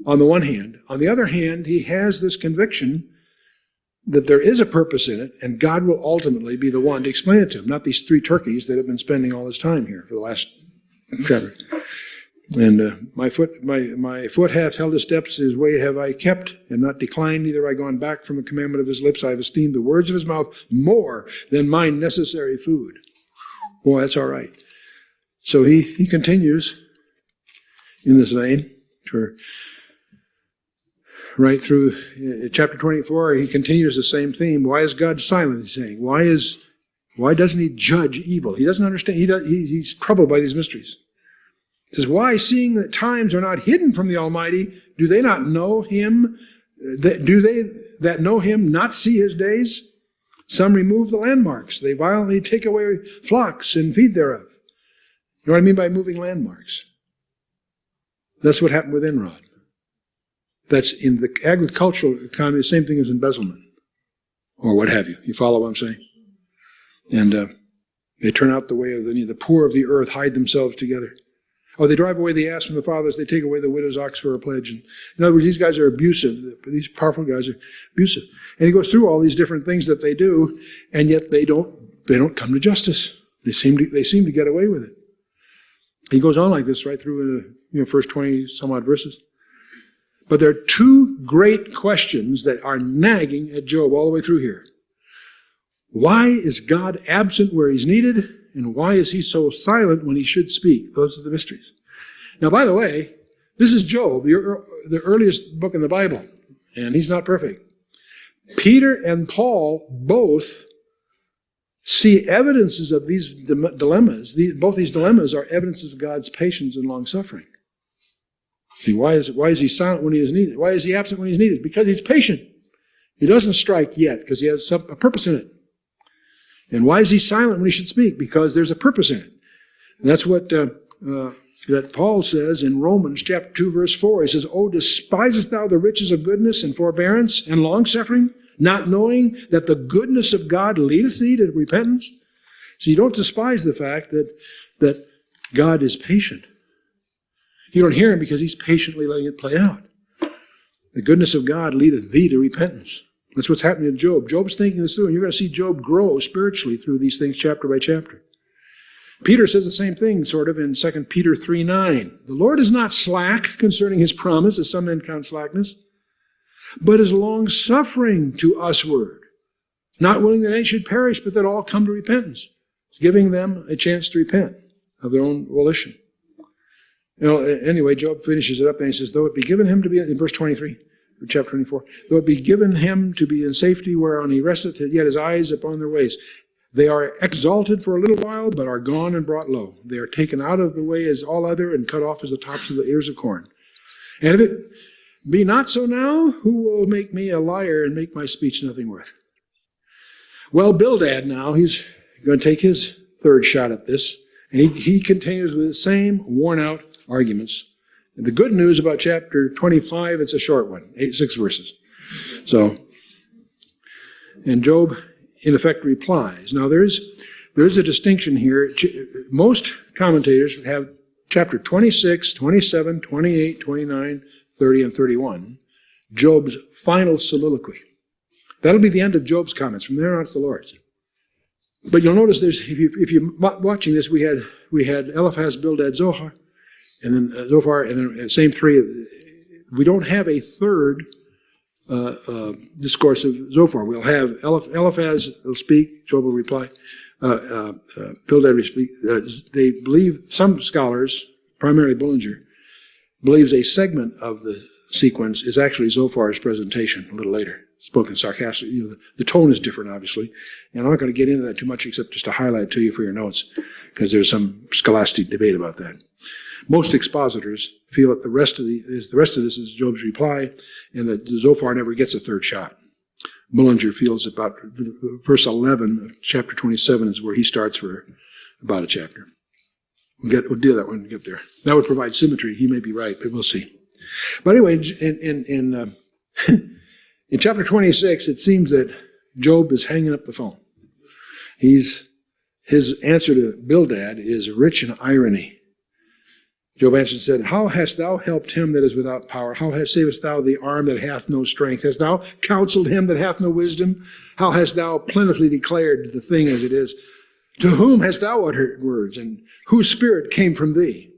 the one hand. On the other hand, he has this conviction that there is a purpose in it, and God will ultimately be the one to explain it to him, not these three turkeys that have been spending all this time here for the last chapter. And my foot hath held his steps, his way have I kept, and not declined, neither have I gone back from the commandment of his lips. I have esteemed the words of his mouth more than my necessary food. Boy, that's all right. So he continues in this vein, right through chapter 24. He continues the same theme. Why is God silent? He's saying. Why doesn't he judge evil? He doesn't understand. He's troubled by these mysteries. He says, "Why, seeing that times are not hidden from the Almighty, do they not know him? Do they that know him not see his days? Some remove the landmarks. They violently take away flocks and feed thereof." You know what I mean by moving landmarks? That's what happened with Enrod. That's in the agricultural economy, the same thing as embezzlement. or what have you. You follow what I'm saying? And they turn out the way of the poor of the earth hide themselves together. Oh, they drive away the ass from the fathers. They take away the widow's ox for a pledge. And in other words, these guys are abusive. These powerful guys are abusive. And he goes through all these different things that they do, and yet they don't come to justice. They seem to get away with it. He goes on like this right through the first 20 some odd verses. But there are two great questions that are nagging at Job all the way through here. Why is God absent where he's needed? And why is he so silent when he should speak? Those are the mysteries. Now, by the way, this is Job, the earliest book in the Bible, and he's not perfect. Peter and Paul both see evidences of these dilemmas. Both these dilemmas are evidences of God's patience and long-suffering. See, why is he silent when he is needed? Why is he absent when he's needed? Because he's patient. He doesn't strike yet because he has a purpose in it. And why is he silent when he should speak? Because there's a purpose in it. And that's what that Paul says in Romans chapter 2, verse 4. He says, "Oh, despisest thou the riches of goodness and forbearance and long-suffering, not knowing that the goodness of God leadeth thee to repentance?" So you don't despise the fact that God is patient. You don't hear him because he's patiently letting it play out. The goodness of God leadeth thee to repentance. That's what's happening to Job. Job's thinking this through, and you're going to see Job grow spiritually through these things chapter by chapter. Peter says the same thing, sort of, in 2 Peter 3:9. "The Lord is not slack concerning his promise, as some men count slackness, but is long-suffering to usward, not willing that any should perish, but that all come to repentance." He's giving them a chance to repent of their own volition. Anyway, Job finishes it up and he says, "Though it be given him to be," in verse 23, chapter 24, "though it be given him to be in safety whereon he resteth, yet his eyes upon their ways. They are exalted for a little while, but are gone and brought low. They are taken out of the way as all other, and cut off as the tops of the ears of corn. And if it be not so now, who will make me a liar and make my speech nothing worth?" Well, Bildad now, he's going to take his third shot at this, and he continues with the same worn-out arguments. And the good news about chapter 25, it's a short one, 6 verses. And Job, in effect, replies. Now, there's a distinction here. Most commentators have chapter 26, 27, 28, 29, 30, and 31, Job's final soliloquy. That'll be the end of Job's comments. From there on, it's the Lord's. But you'll notice if you're watching this, we had Eliphaz, Bildad, Zohar, and then Zophar, and then same three. We don't have a third discourse of Zophar. We'll have Eliphaz will speak, Job will reply, Bildad will speak. They believe, some scholars, primarily Bullinger, believes a segment of the sequence is actually Zophar's presentation a little later, spoken sarcastically. The tone is different, obviously, and I'm not going to get into that too much except just to highlight to you for your notes, because there's some scholastic debate about that. Most expositors feel that the rest of this is Job's reply, and that Zophar never gets a third shot. Bullinger feels about verse 11 of chapter 27 is where he starts for about a chapter. We'll deal with that when we get there. That would provide symmetry. He may be right, but we'll see. But anyway, in chapter 26, it seems that Job is hanging up the phone. His answer to Bildad is rich in irony. Job answered and said, "How hast thou helped him that is without power? How savest thou the arm that hath no strength? Hast thou counseled him that hath no wisdom? How hast thou plentifully declared the thing as it is? To whom hast thou uttered words, and whose spirit came from thee?"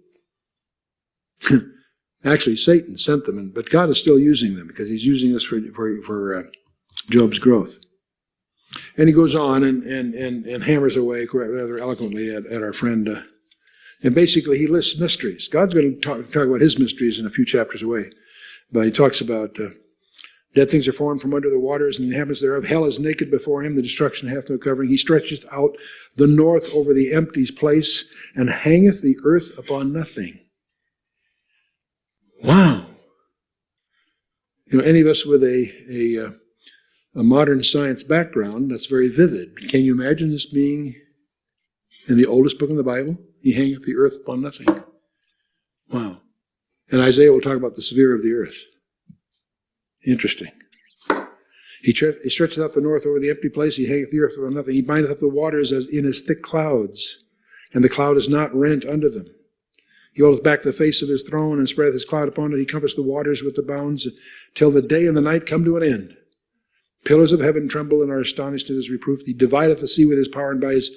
Actually, Satan sent them, but God is still using them because he's using this for Job's growth. And he goes on and hammers away rather eloquently at our friend. And basically, he lists mysteries. God's going to talk about his mysteries in a few chapters away. But he talks about dead things are formed from under the waters, and the inhabitants thereof. Hell is naked before him, the destruction hath no covering. He stretcheth out the north over the empty place, and hangeth the earth upon nothing. Wow. Any of us with a modern science background, that's very vivid. Can you imagine this being in the oldest book in the Bible? He hangeth the earth upon nothing. Wow. And Isaiah will talk about the sphere of the earth. Interesting. He stretcheth out the north over the empty place. He hangeth the earth on nothing. He bindeth up the waters as in his thick clouds, and the cloud is not rent under them. He holdeth back the face of his throne, and spreadeth his cloud upon it. He compassed the waters with the bounds, till the day and the night come to an end. Pillars of heaven tremble and are astonished at his reproof. He divideth the sea with his power, and by his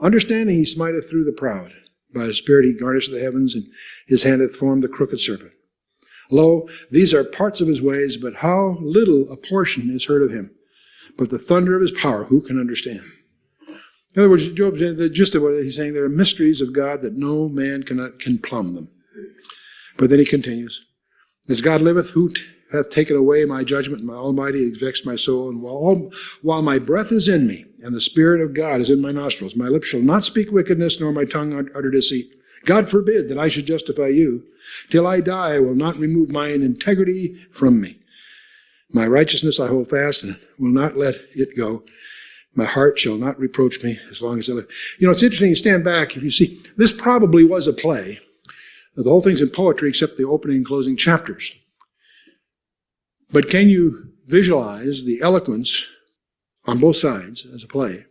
understanding he smiteth through the proud. By his spirit he garnisheth the heavens, and his hand hath formed the crooked serpent. Lo, these are parts of his ways, but how little a portion is heard of him. But the thunder of his power, who can understand? In other words, Job's the gist of what he's saying, there are mysteries of God that no man can plumb them. But then he continues, as God liveth, who hath taken away my judgment, and my Almighty hath vexed my soul, and while my breath is in me, and the Spirit of God is in my nostrils, my lips shall not speak wickedness, nor my tongue utter deceit. God forbid that I should justify you. Till I die, I will not remove mine integrity from me. My righteousness I hold fast, and will not let it go. My heart shall not reproach me as long as I live. You know, it's interesting, you stand back, if you see, this probably was a play. The whole thing's in poetry except the opening and closing chapters. But can you visualize the eloquence on both sides as a play?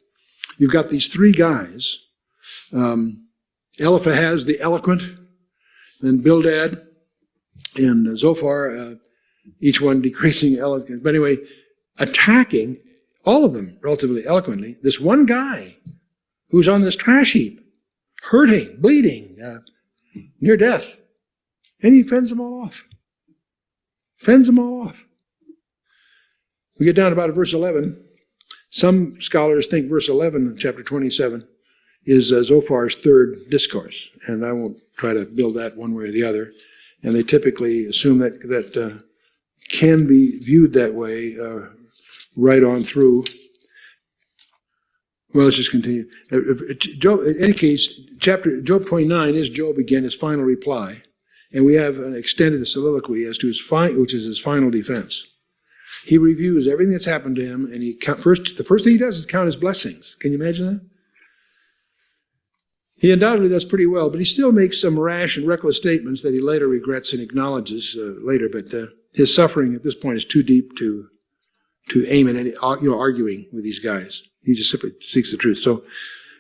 You've got these three guys, Eliphaz the eloquent, then Bildad and Zophar, each one decreasing eloquence. But anyway, attacking, all of them relatively eloquently, this one guy who's on this trash heap, hurting, bleeding, near death. And he fends them all off. Fends them all off. We get down about verse 11. Some scholars think verse 11 chapter 27 is Zophar's third discourse. And I won't try to build that one way or the other. And they typically assume that can be viewed that way right on through. Well, let's just continue. Job, in any case, Job 29 is Job again, his final reply. And we have an extended soliloquy as to which is his final defense. He reviews everything that's happened to him, and the first thing he does is count his blessings. Can you imagine that? He undoubtedly does pretty well, but he still makes some rash and reckless statements that he later regrets and acknowledges later. But his suffering at this point is too deep to aim at any arguing with these guys. He just simply seeks the truth. So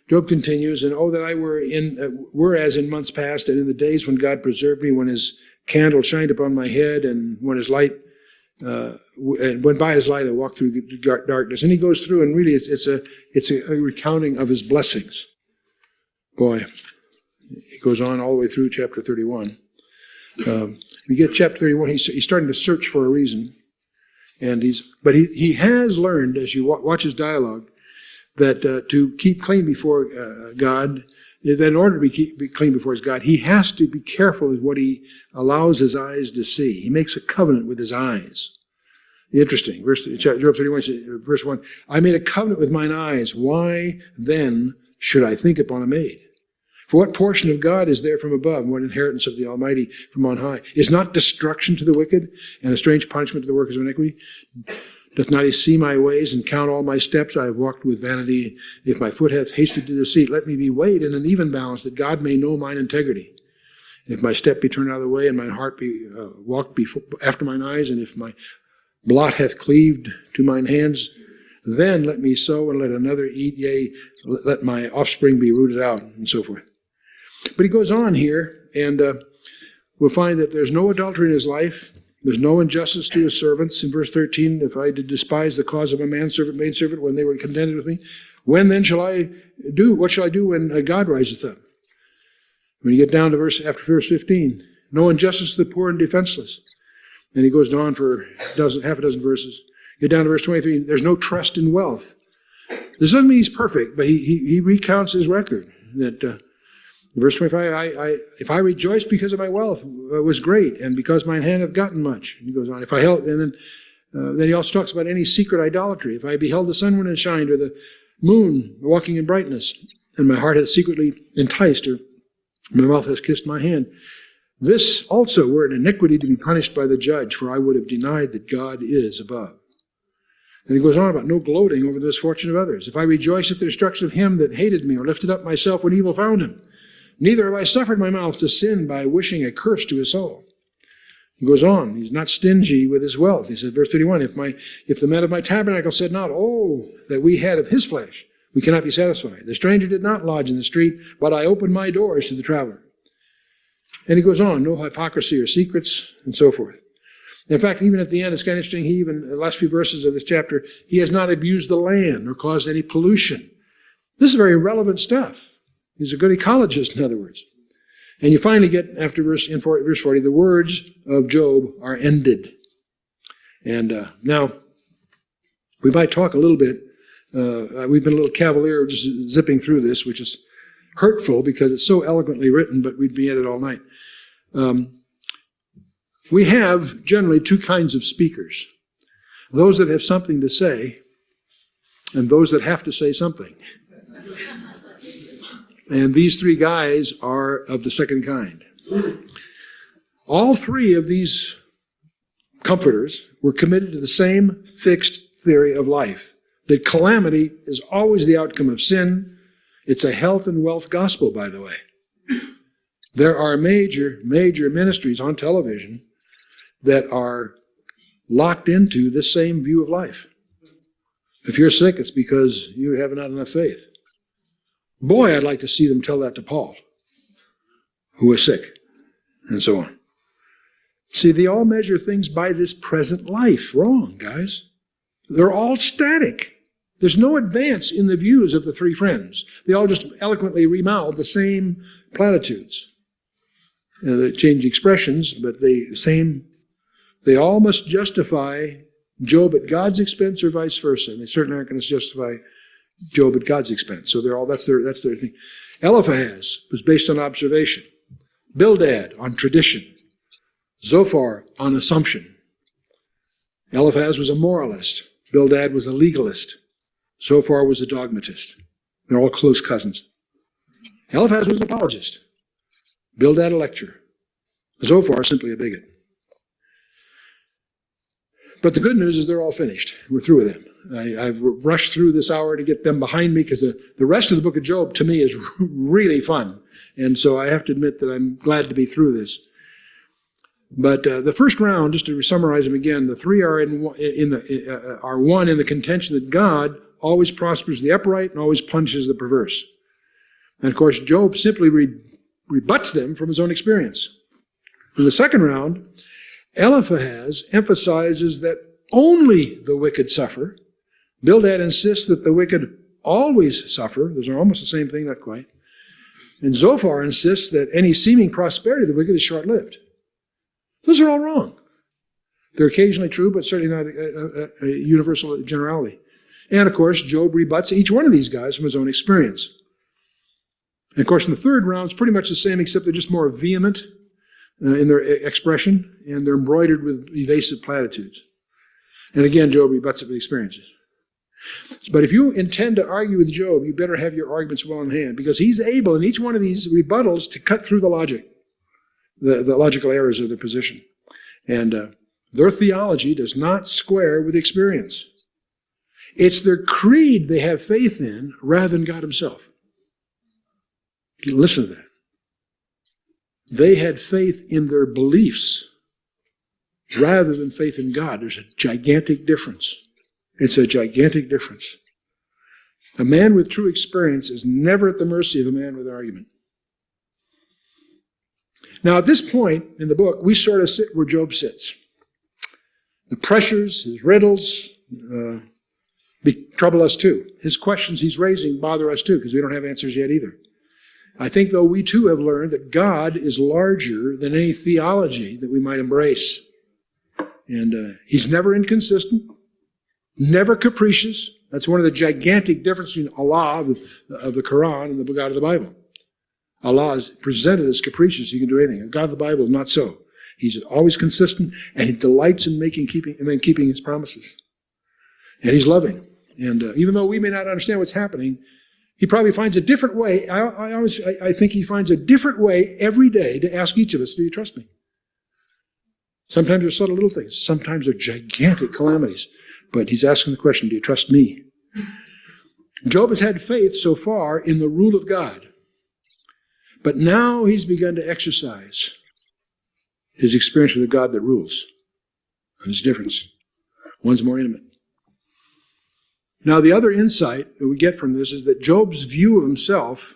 Job continues, and oh, that I were as in months past, and in the days when God preserved me, when his candle shined upon my head, and when his light, and when by his light I walked through darkness. And he goes through, and really it's a recounting of his blessings. Boy, it goes on all the way through chapter 31. We get chapter 31, he's starting to search for a reason. And he has learned, as you watch his dialogue, that to keep clean before God, that in order to be clean before his God, he has to be careful with what he allows his eyes to see. He makes a covenant with his eyes. Interesting. Job 31, verse 1, I made a covenant with mine eyes. Why then should I think upon a maid? For what portion of God is there from above, and what inheritance of the Almighty from on high? Is not destruction to the wicked, and a strange punishment to the workers of iniquity? Doth not he see my ways, and count all my steps? I have walked with vanity. If my foot hath hasted to deceit, let me be weighed in an even balance, that God may know mine integrity. And if my step be turned out of the way, and mine heart be walked after mine eyes, and if my blot hath cleaved to mine hands, then let me sow, and let another eat, yea, let my offspring be rooted out, and so forth. But he goes on here, and we'll find that there's no adultery in his life. There's no injustice to his servants. In verse 13, if I did despise the cause of a manservant, maidservant, when they were contended with me, when then shall I do? What shall I do when God riseth up? When you get down to after verse 15, no injustice to the poor and defenseless. And he goes on for half a dozen verses. Get down to verse 23, there's no trust in wealth. This doesn't mean he's perfect, but he recounts his record. That verse 25, if I rejoice because of my wealth was great, and because mine hand hath gotten much. And he goes on. If I held, and then he also talks about any secret idolatry. If I beheld the sun when it shined, or the moon walking in brightness, and my heart hath secretly enticed, or my mouth has kissed my hand, this also were an iniquity to be punished by the judge, for I would have denied that God is above. And he goes on about no gloating over the misfortune of others. If I rejoice at the destruction of him that hated me, or lifted up myself when evil found him, neither have I suffered my mouth to sin by wishing a curse to his soul. He goes on. He's not stingy with his wealth. He says, verse 31, if the men of my tabernacle said not, oh, that we had of his flesh, we cannot be satisfied. The stranger did not lodge in the street, but I opened my doors to the traveler. And he goes on, no hypocrisy or secrets, and so forth. In fact, even at the end, it's kind of interesting, the last few verses of this chapter, he has not abused the land or caused any pollution. This is very relevant stuff. He's a good ecologist, in other words. And you finally get, after verse 40, the words of Job are ended. And now, we might talk a little bit. We've been a little cavalier just zipping through this, which is hurtful because it's so eloquently written, but we'd be at it all night. We have generally two kinds of speakers. Those that have something to say, and those that have to say something. And these three guys are of the second kind. All three of these comforters were committed to the same fixed theory of life, that calamity is always the outcome of sin. It's a health and wealth gospel, by the way. There are major ministries on television that are locked into this same view of life. If you're sick, it's because you have not enough faith. Boy, I'd like to see them tell that to Paul, who was sick, and so on. See, they all measure things by this present life. Wrong, guys. They're all static. There's no advance in the views of the three friends. They all just eloquently remouth the same platitudes. They change expressions, but they all must justify Job at God's expense or vice versa. And they certainly aren't going to justify Job at God's expense. So that's their thing. Eliphaz was based on observation. Bildad on tradition. Zophar on assumption. Eliphaz was a moralist. Bildad was a legalist. Zophar was a dogmatist. They're all close cousins. Eliphaz was an apologist. Bildad a lecturer. Zophar simply a bigot. But the good news is they're all finished. We're through with them. I've rushed through this hour to get them behind me because the rest of the book of Job, to me, is really fun. And so I have to admit that I'm glad to be through this. But the first round, just to summarize them again, the three are one in the contention that God always prospers the upright and always punishes the perverse. And of course, Job simply rebuts them from his own experience. In the second round, Eliphaz emphasizes that only the wicked suffer. Bildad insists that the wicked always suffer. Those are almost the same thing, not quite. And Zophar insists that any seeming prosperity of the wicked is short-lived. Those are all wrong. They're occasionally true, but certainly not a universal generality. And of course, Job rebuts each one of these guys from his own experience. And of course, in the third round, it's pretty much the same, except they're just more vehement in their expression, and they're embroidered with evasive platitudes. And again, Job rebuts it with experiences. But if you intend to argue with Job, you better have your arguments well in hand, because he's able in each one of these rebuttals to cut through the logic, the logical errors of their position. And their theology does not square with experience. It's their creed they have faith in rather than God himself. You listen to that. They had faith in their beliefs rather than faith in God. There's a gigantic difference. It's a gigantic difference. A man with true experience is never at the mercy of a man with argument. Now, at this point in the book, we sort of sit where Job sits. The pressures, his riddles, trouble us too. His questions he's raising bother us too, because we don't have answers yet either. I think, though, we too have learned that God is larger than any theology that we might embrace. And he's never inconsistent, never capricious. That's one of the gigantic differences between Allah of the Quran and the God of the Bible. Allah is presented as capricious. He can do anything. God of the Bible, not so. He's always consistent, and he delights in keeping his promises. And he's loving. And even though we may not understand what's happening, he probably finds a different way. I think he finds a different way every day to ask each of us, do you trust me? Sometimes they're subtle little things. Sometimes they're gigantic calamities. But he's asking the question, do you trust me? Job has had faith so far in the rule of God. But now he's begun to exercise his experience with the God that rules. There's a difference. One's more intimate. Now, the other insight that we get from this is that Job's view of himself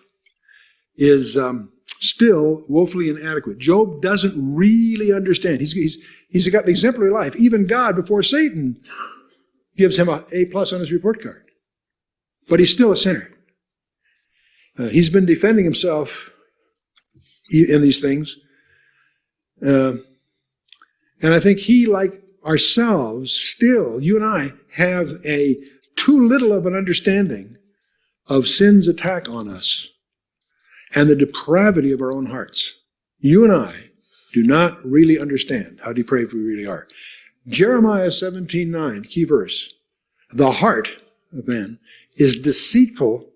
is still woefully inadequate. Job doesn't really understand. He's got an exemplary life. Even God, before Satan, gives him an A+ on his report card. But he's still a sinner. He's been defending himself in these things. And I think he, like ourselves, still, you and I, have too little of an understanding of sin's attack on us and the depravity of our own hearts. You and I do not really understand how depraved we really are. Jeremiah 17:9, key verse. The heart of man is deceitful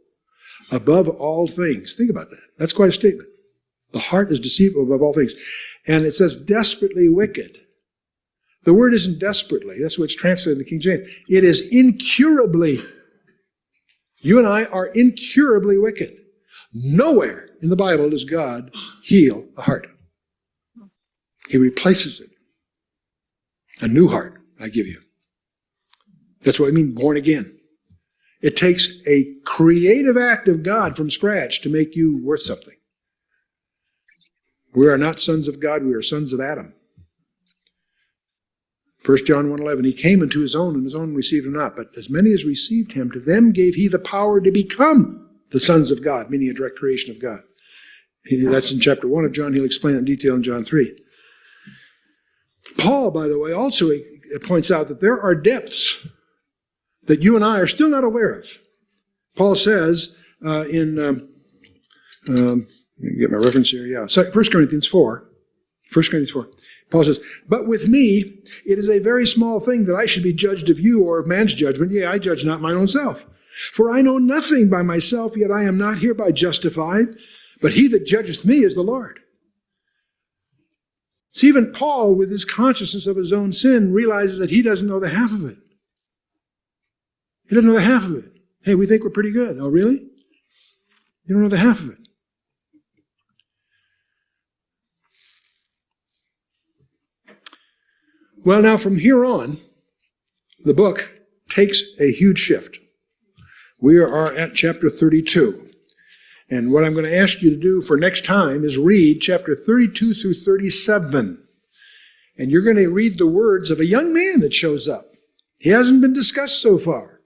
above all things. Think about that. That's quite a statement. The heart is deceitful above all things. And it says desperately wicked. The word isn't desperately. That's what it's translated in the King James. It is incurably. You and I are incurably wicked. Nowhere in the Bible does God heal a heart. He replaces it. A new heart I give you. That's what I mean, born again. It takes a creative act of God from scratch to make you worth something. We are not sons of God, we are sons of Adam. 1 John 1:11, he came into his own, and his own received him not. But as many as received him, to them gave he the power to become the sons of God, meaning a direct creation of God. That's in chapter 1 of John. He'll explain it in detail in John 3. Paul, by the way, also points out that there are depths that you and I are still not aware of. Paul says let me get my reference here. Yeah, 1 Corinthians 4. 1 Corinthians 4. Paul says, but with me, it is a very small thing that I should be judged of you or of man's judgment. Yea, I judge not mine own self. For I know nothing by myself, yet I am not hereby justified. But he that judgeth me is the Lord. See, even Paul, with his consciousness of his own sin, realizes that he doesn't know the half of it. He doesn't know the half of it. Hey, we think we're pretty good. Oh, really? You don't know the half of it. Well, now from here on, the book takes a huge shift. We are at chapter 32. And what I'm going to ask you to do for next time is read chapter 32 through 37. And you're going to read the words of a young man that shows up. He hasn't been discussed so far.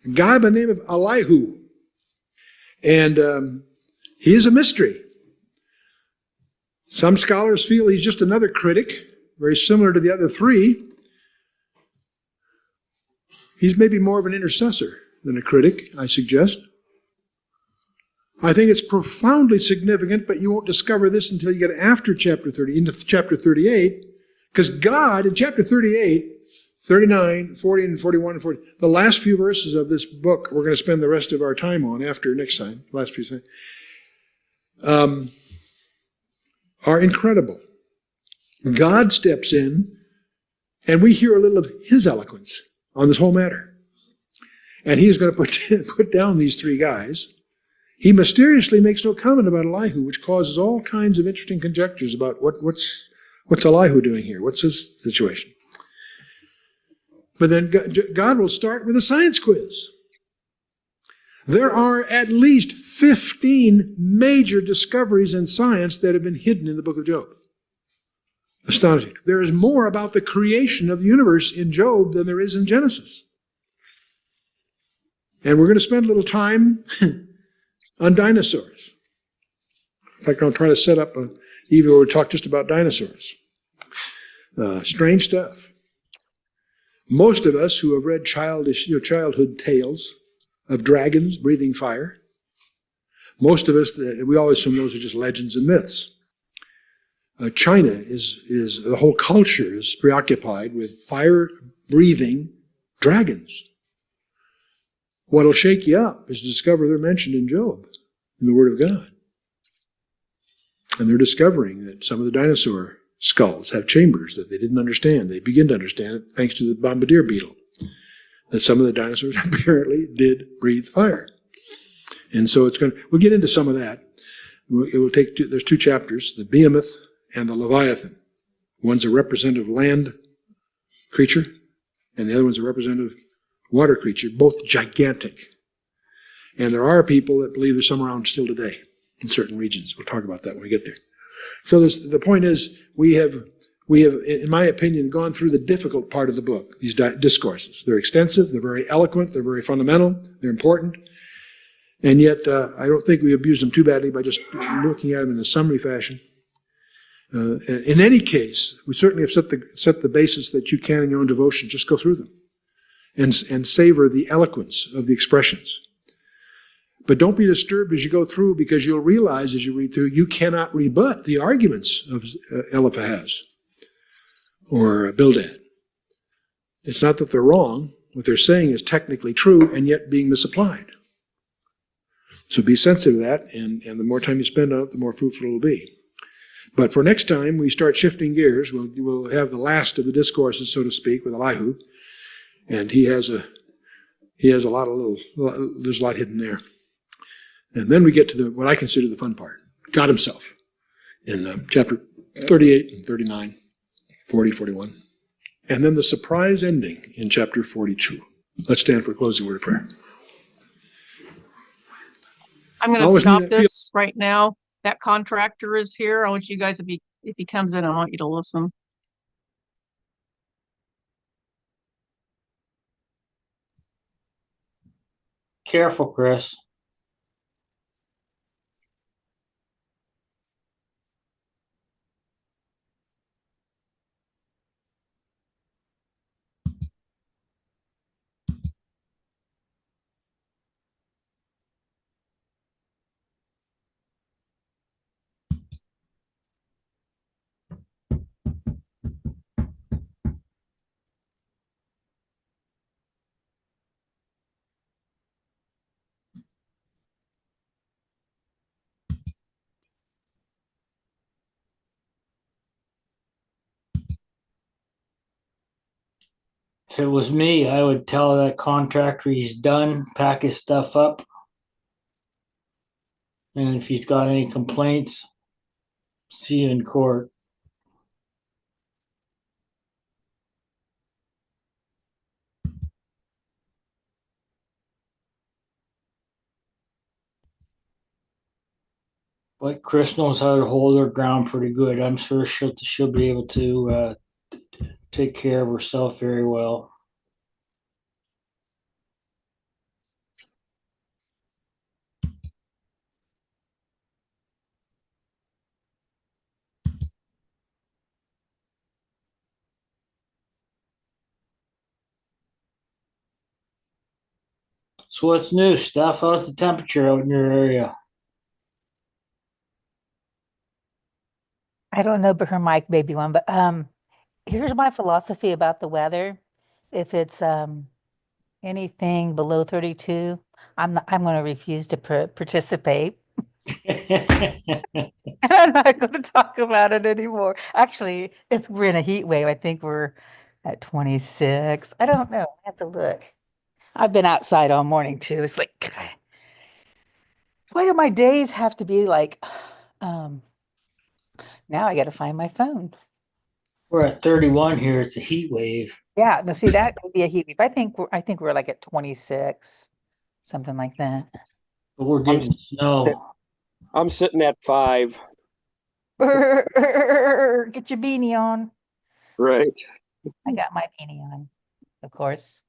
A guy by the name of Elihu. And he is a mystery. Some scholars feel he's just another critic, very similar to the other three. He's maybe more of an intercessor than a critic, I suggest. I think it's profoundly significant, but you won't discover this until you get after chapter 30, into chapter 38, because God, in chapter 38, 39, 40, and 41, and 40, the last few verses of this book we're going to spend the rest of our time on after next time, last few things, are incredible. God steps in, and we hear a little of his eloquence on this whole matter. And he's going to put down these three guys. He mysteriously makes no comment about Elihu, which causes all kinds of interesting conjectures about what's Elihu doing here? What's his situation? But then God will start with a science quiz. There are at least 15 major discoveries in science that have been hidden in the book of Job. Astonishing. There is more about the creation of the universe in Job than there is in Genesis. And we're going to spend a little time on dinosaurs. In fact, I'll try to set up an evening where we talk just about dinosaurs. Strange stuff. Most of us who have read childhood tales of dragons breathing fire, most of us, we always assume those are just legends and myths. China is the whole culture is preoccupied with fire-breathing dragons. What'll shake you up is to discover they're mentioned in Job, in the Word of God. And they're discovering that some of the dinosaur skulls have chambers that they didn't understand. They begin to understand it thanks to the bombardier beetle, that some of the dinosaurs apparently did breathe fire. And so we'll get into some of that. It will take there's two chapters, the Behemoth and the Leviathan. One's a representative land creature, and the other one's a representative water creature, both gigantic. And there are people that believe there's some around still today in certain regions. We'll talk about that when we get there. So the point is, we have, in my opinion, gone through the difficult part of the book, these discourses. They're extensive, they're very eloquent, they're very fundamental, they're important. And yet, I don't think we abused them too badly by just looking at them in a summary fashion. In any case, we certainly have set the basis that you can in your own devotion. Just go through them and savor the eloquence of the expressions. But don't be disturbed as you go through, because you'll realize as you read through, you cannot rebut the arguments of Eliphaz or Bildad. It's not that they're wrong. What they're saying is technically true and yet being misapplied. So be sensitive to that, and the more time you spend on it, the more fruitful it will be. But for next time, we start shifting gears. We'll have the last of the discourses, so to speak, with Elihu, and he has a lot of there's a lot hidden there. And then we get to what I consider the fun part, God himself, in chapter 38 and 39, 40, 41. And then the surprise ending in chapter 42. Let's stand for a closing word of prayer. I'm going to Always stop need- this right now. That contractor is here. I want you guys, if he comes in, I want you to listen. Careful, Chris. If it was me, I would tell that contractor he's done, pack his stuff up. And if he's got any complaints, see you in court. But Chris knows how to hold her ground pretty good. I'm sure she'll be able to take care of herself very well. So what's new, Steph? How's the temperature out in your area? I don't know, but her mic may be one. But here's my philosophy about the weather. If it's anything below 32, I'm going to refuse to participate. I'm not going to talk about it anymore. Actually, we're in a heat wave. I think we're at 26. I don't know. I have to look. I've been outside all morning too. It's like, why do my days have to be like? Now I got to find my phone. We're at 31 here. It's a heat wave. Yeah, no, see that could be a heat wave. I think we're like at 26, something like that. But we're getting snow. I'm sitting at 5. Get your beanie on. Right. I got my beanie on, of course.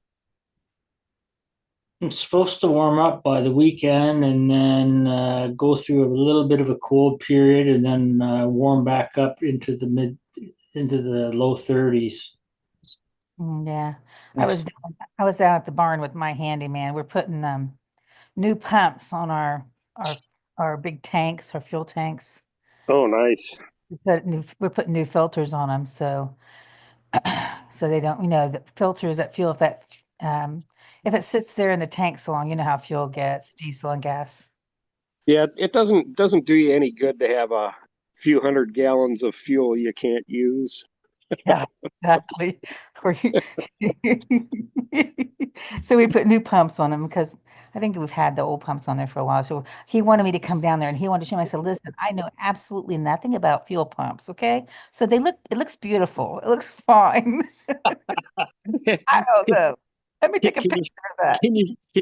It's supposed to warm up by the weekend and then go through a little bit of a cold period and then warm back up into the low 30s. Yeah, I was down at the barn with my handyman. We're putting new pumps on our big tanks, our fuel tanks. Oh, nice. We're putting new filters on them, so they don't, the filters that fuel if it sits there in the tank so long, you know how fuel gets, diesel and gas. Yeah, it doesn't do you any good to have a few hundred gallons of fuel you can't use. Yeah, exactly. Or so we put new pumps on them because I think we've had the old pumps on there for a while. So he wanted me to come down there and he wanted to show me. I said, listen, I know absolutely nothing about fuel pumps, okay? So it looks beautiful. It looks fine. I don't know. Let me take a Can you picture of that. can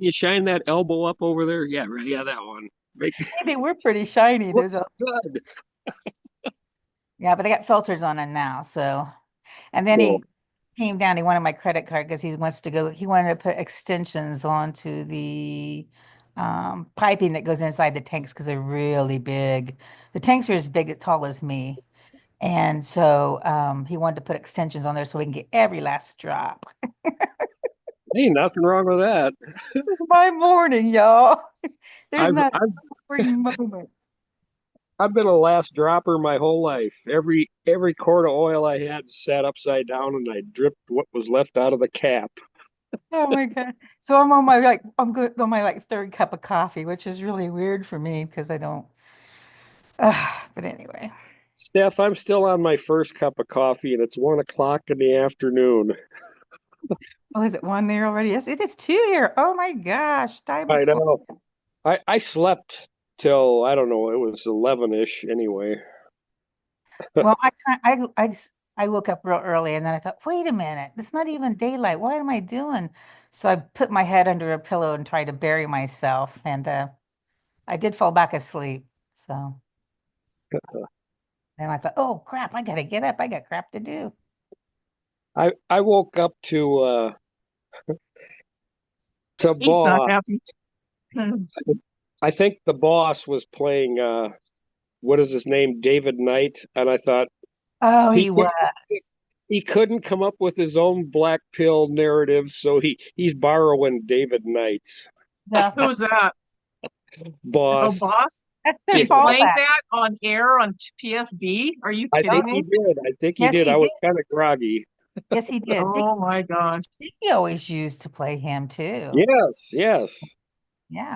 you shine that elbow up over there? Yeah, right. Yeah, that one. Make Hey, they were pretty shiny. looks good. Yeah, but I got filters on them now. So, and then Cool. he came down, he wanted my credit card because he wanted to put extensions onto the piping that goes inside the tanks because they're really big. The tanks are as big, as tall as me. And so he wanted to put extensions on there so we can get every last drop. Hey, nothing wrong with that. This is my morning, y'all. There's I've not a I've boring moment. I've been a last dropper my whole life. Every quart of oil I had sat upside down, and I dripped what was left out of the cap. Oh my God. So I'm good on my third cup of coffee, which is really weird for me because I don't but anyway. Steph, I'm still on my first cup of coffee, and it's 1 o'clock in the afternoon. Oh, is it one there already? Yes, it is two here. Oh my gosh. Time is I flying. know. I slept till I don't know. It was 11-ish anyway. Well, I woke up real early and then I thought, wait a minute, it's not even daylight. What am I doing? So I put my head under a pillow and tried to bury myself, and I did fall back asleep. So then I thought, oh crap, I gotta get up. I got crap to do. I woke up to He's not boss. happy. Hmm. I think the boss was playing what is his name, David Knight, and I thought Oh, he he can't- was. he couldn't come up with his own black pill narrative, so he's borrowing David Knight's Yeah, Who's that? Oh, boss. boss? that's their He's Yeah, playing fallback. that on air on PFB? Are you I kidding think me? he did. I think he Yes, did. he I did. was kind of groggy. Yes, he did. Oh my gosh. Dickie always used to play him too. Yes, yes. Yeah.